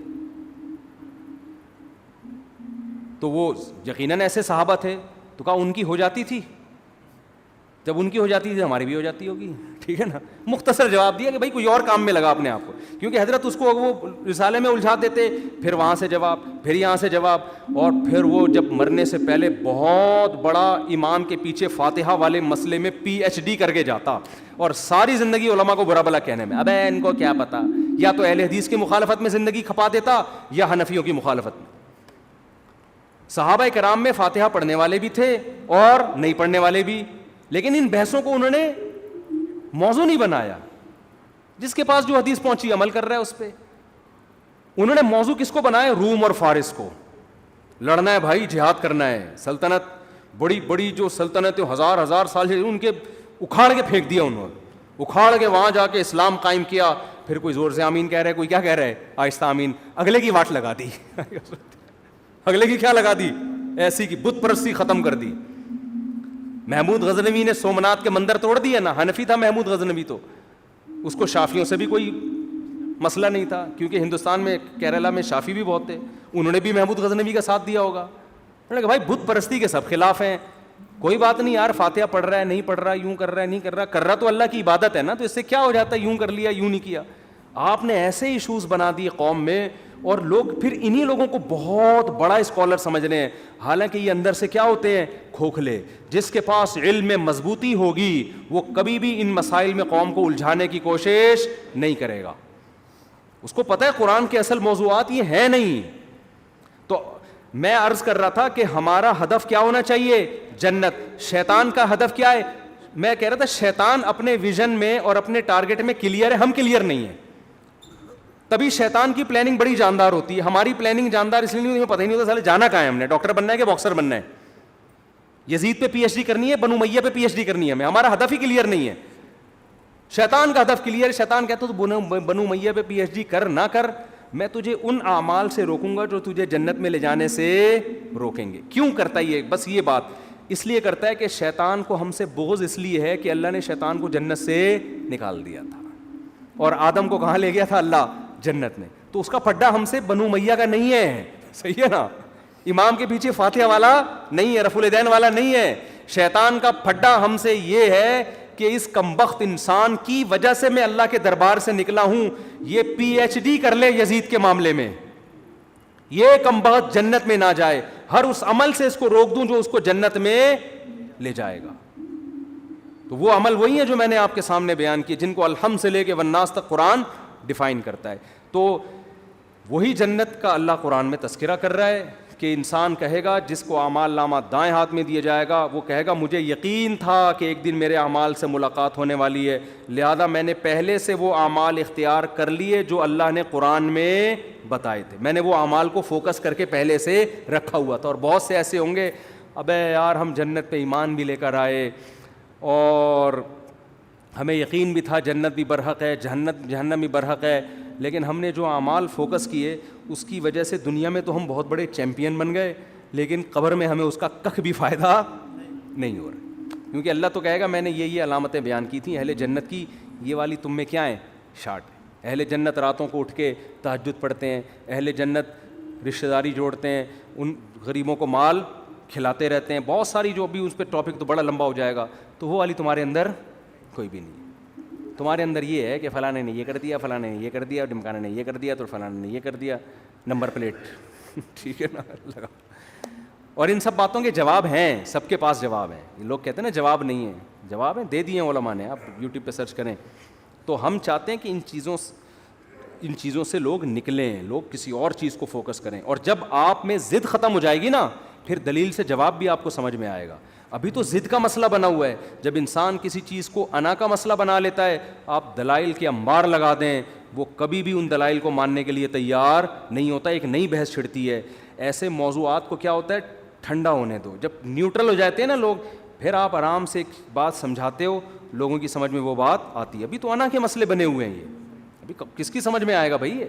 تو وہ یقیناً ایسے صحابہ تھے. تو کہا ان کی ہو جاتی تھی, جب ان کی ہو جاتی تھی ہماری بھی ہو جاتی ہوگی. ٹھیک ہے نا, مختصر جواب دیا کہ بھائی کوئی اور کام میں لگا اپنے آپ کو, کیونکہ حضرت اس کو وہ رسالے میں الجھا دیتے, پھر وہاں سے جواب, پھر یہاں سے جواب, اور پھر وہ جب مرنے سے پہلے بہت بڑا امام کے پیچھے فاتحہ والے مسئلے میں PhD کر کے جاتا, اور ساری زندگی علماء کو برا بلا کہنے میں. ابے ان کو کیا پتا, یا تو اہل حدیث کی مخالفت میں زندگی کھپا دیتا یا حنفیوں کی مخالفت میں. صحابہ کرام میں فاتحہ پڑھنے والے بھی تھے اور نہیں پڑھنے والے بھی, لیکن ان بحثوں کو انہوں نے موضوع نہیں بنایا. جس کے پاس جو حدیث پہنچی عمل کر رہا ہے اس پہ. انہوں نے موضوع کس کو بنایا؟ روم اور فارس کو. لڑنا ہے بھائی, جہاد کرنا ہے. سلطنت بڑی بڑی جو سلطنتیں ہزار ہزار سال سے ان کے اکھاڑ کے پھینک دیا انہوں نے, اکھاڑ کے وہاں جا کے اسلام قائم کیا. پھر کوئی زور سے آمین کہہ رہا ہے, کوئی کیا کہہ رہا ہے آہستہ آمین, اگلے کی واٹ لگا دی اگلے کی کیا لگا دی, ایسی کی بت پرستی ختم کر دی. محمود غزنوی نے سومنات کے مندر توڑ دیا نا, حنفی تھا محمود غزنوی, تو اس کو شافیوں سے بھی کوئی مسئلہ نہیں تھا, کیونکہ ہندوستان میں کیرلا میں شافی بھی بہت تھے, انہوں نے بھی محمود غزنوی کا ساتھ دیا ہوگا. انہوں نے کہا بھائی بت پرستی کے سب خلاف ہیں, کوئی بات نہیں یار, فاتحہ پڑھ رہا ہے نہیں پڑھ رہا ہے, یوں کر رہا ہے نہیں کر رہا تو اللہ کی عبادت ہے نا, تو اس سے کیا ہو جاتا ہے یوں کر لیا یوں نہیں کیا. آپ نے ایسے ایشوز بنا دیے قوم میں, اور لوگ پھر انہی لوگوں کو بہت بڑا اسکالر سمجھ رہے ہیں, حالانکہ یہ اندر سے کیا ہوتے ہیں, کھوکھلے. جس کے پاس علم میں مضبوطی ہوگی وہ کبھی بھی ان مسائل میں قوم کو الجھانے کی کوشش نہیں کرے گا. اس کو پتہ ہے قرآن کے اصل موضوعات یہ ہیں نہیں. تو میں عرض کر رہا تھا کہ ہمارا ہدف کیا ہونا چاہیے, جنت. شیطان کا ہدف کیا ہے؟ میں کہہ رہا تھا شیطان اپنے ویژن میں اور اپنے ٹارگٹ میں کلیئر ہے, ہم کلیئر نہیں ہیں. تبھی شیطان کی پلاننگ بڑی جاندار ہوتی ہے, ہماری پلاننگ جاندار اس لیے نہیں ہوتی, ہمیں پتہ ہی نہیں ہوتا سالے جانا کہاں ہے ہم نے, ڈاکٹر بننا ہے کہ باکسر بننا ہے, یزید پہ پی ایچ ڈی کرنی ہے, بنو امیہ پہ پی ایچ ڈی کرنی ہے ہمیں, ہمارا ہدف ہی کلیئر نہیں ہے. شیطان کا ہدف کلیئر ہے. شیطان کہتا ہے تو بنو امیہ پہ پی ایچ ڈی کر نہ کر, میں تجھے ان اعمال سے روکوں گا جو تجھے جنت میں لے جانے سے روکیں گے. کیوں کرتا ہے یہ؟ بس یہ بات اس لیے کرتا ہے کہ شیطان کو ہم سے بغض اس لیے ہے کہ اللہ نے شیطان کو جنت سے نکال دیا تھا, اور آدم کو کہاں لے گیا تھا اللہ؟ جنت میں. تو اس کا پھڈا ہم سے بنو امیہ کا نہیں ہے, صحیح ہے نا, امام کے پیچھے فاتحہ والا نہیں ہے, رفع الیدین والا نہیں ہے. شیطان کا پھڈا ہم سے یہ ہے کہ اس کمبخت انسان کی وجہ سے میں اللہ کے دربار سے نکلا ہوں, یہ پی ایچ ڈی کر لے یزید کے معاملے میں, یہ کمبخت جنت میں نہ جائے, ہر اس عمل سے اس کو روک دوں جو اس کو جنت میں لے جائے گا. تو وہ عمل وہی ہے جو میں نے آپ کے سامنے بیان کیے, جن کو الحمد سے لے کے والناس تک قرآن ڈیفائن کرتا ہے. تو وہی جنت کا اللہ قرآن میں تذکرہ کر رہا ہے کہ انسان کہے گا, جس کو اعمال نامہ دائیں ہاتھ میں دیا جائے گا, وہ کہے گا مجھے یقین تھا کہ ایک دن میرے اعمال سے ملاقات ہونے والی ہے, لہذا میں نے پہلے سے وہ اعمال اختیار کر لیے جو اللہ نے قرآن میں بتائے تھے, میں نے وہ اعمال کو فوکس کر کے پہلے سے رکھا ہوا تھا. اور بہت سے ایسے ہوں گے, ابے یار ہم جنت پہ ایمان بھی لے کر آئے اور ہمیں یقین بھی تھا جنت بھی برحق ہے, جہنم بھی برحق ہے, لیکن ہم نے جو اعمال فوکس کیے اس کی وجہ سے دنیا میں تو ہم بہت بڑے چیمپئن بن گئے, لیکن قبر میں ہمیں اس کا کخ بھی فائدہ نہیں ہو رہا, کیونکہ اللہ تو کہے گا میں نے یہ علامتیں بیان کی تھیں اہل جنت کی, یہ والی تم میں کیا ہیں, شارٹ. اہل جنت راتوں کو اٹھ کے تہجد پڑھتے ہیں, اہل جنت رشتہ داری جوڑتے ہیں, ان غریبوں کو مال کھلاتے رہتے ہیں, بہت ساری جو ابھی اس پہ ٹاپک تو بڑا لمبا ہو جائے گا, تو وہ والی تمہارے اندر کوئی بھی نہیں. تمہارے اندر یہ ہے کہ فلانے نے یہ کر دیا, فلانے نے یہ کر دیا, ڈمکانے نے یہ کر دیا, تو فلانے نے یہ کر دیا, نمبر پلیٹ ٹھیک ہے نا لگا. اور ان سب باتوں کے جواب ہیں, سب کے پاس جواب ہیں. لوگ کہتے ہیں نا جواب نہیں ہے, جواب ہیں, دے دیے علماء نے, آپ یوٹیوب پہ سرچ کریں. تو ہم چاہتے ہیں کہ ان چیزوں سے لوگ نکلیں, لوگ کسی اور چیز کو فوکس کریں. اور جب آپ میں ضد ختم ہو جائے گی نا, پھر دلیل سے جواب بھی آپ کو سمجھ میں آئے گا. ابھی تو ضد کا مسئلہ بنا ہوا ہے. جب انسان کسی چیز کو انا کا مسئلہ بنا لیتا ہے, آپ دلائل کے انبار لگا دیں, وہ کبھی بھی ان دلائل کو ماننے کے لیے تیار نہیں ہوتا, ایک نئی بحث چھڑتی ہے. ایسے موضوعات کو کیا ہوتا ہے, ٹھنڈا ہونے دو. جب نیوٹرل ہو جاتے ہیں نا لوگ, پھر آپ آرام سے ایک بات سمجھاتے ہو, لوگوں کی سمجھ میں وہ بات آتی ہے. ابھی تو انا کے مسئلے بنے ہوئے ہیں, یہ ابھی کس کی سمجھ میں آئے گا بھائی یہ.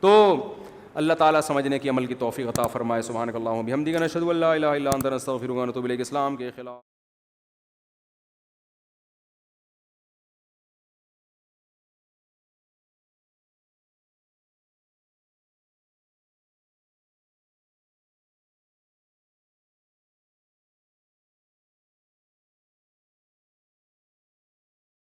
تو اللہ تعالیٰ سمجھنے کی عمل کی توفیق عطا فرمائے. سبحانک اللہم و بحمدک، نشہد ان لا الہ الا انت، نستغفرک و نتوب الیک. اسلام کے خلاف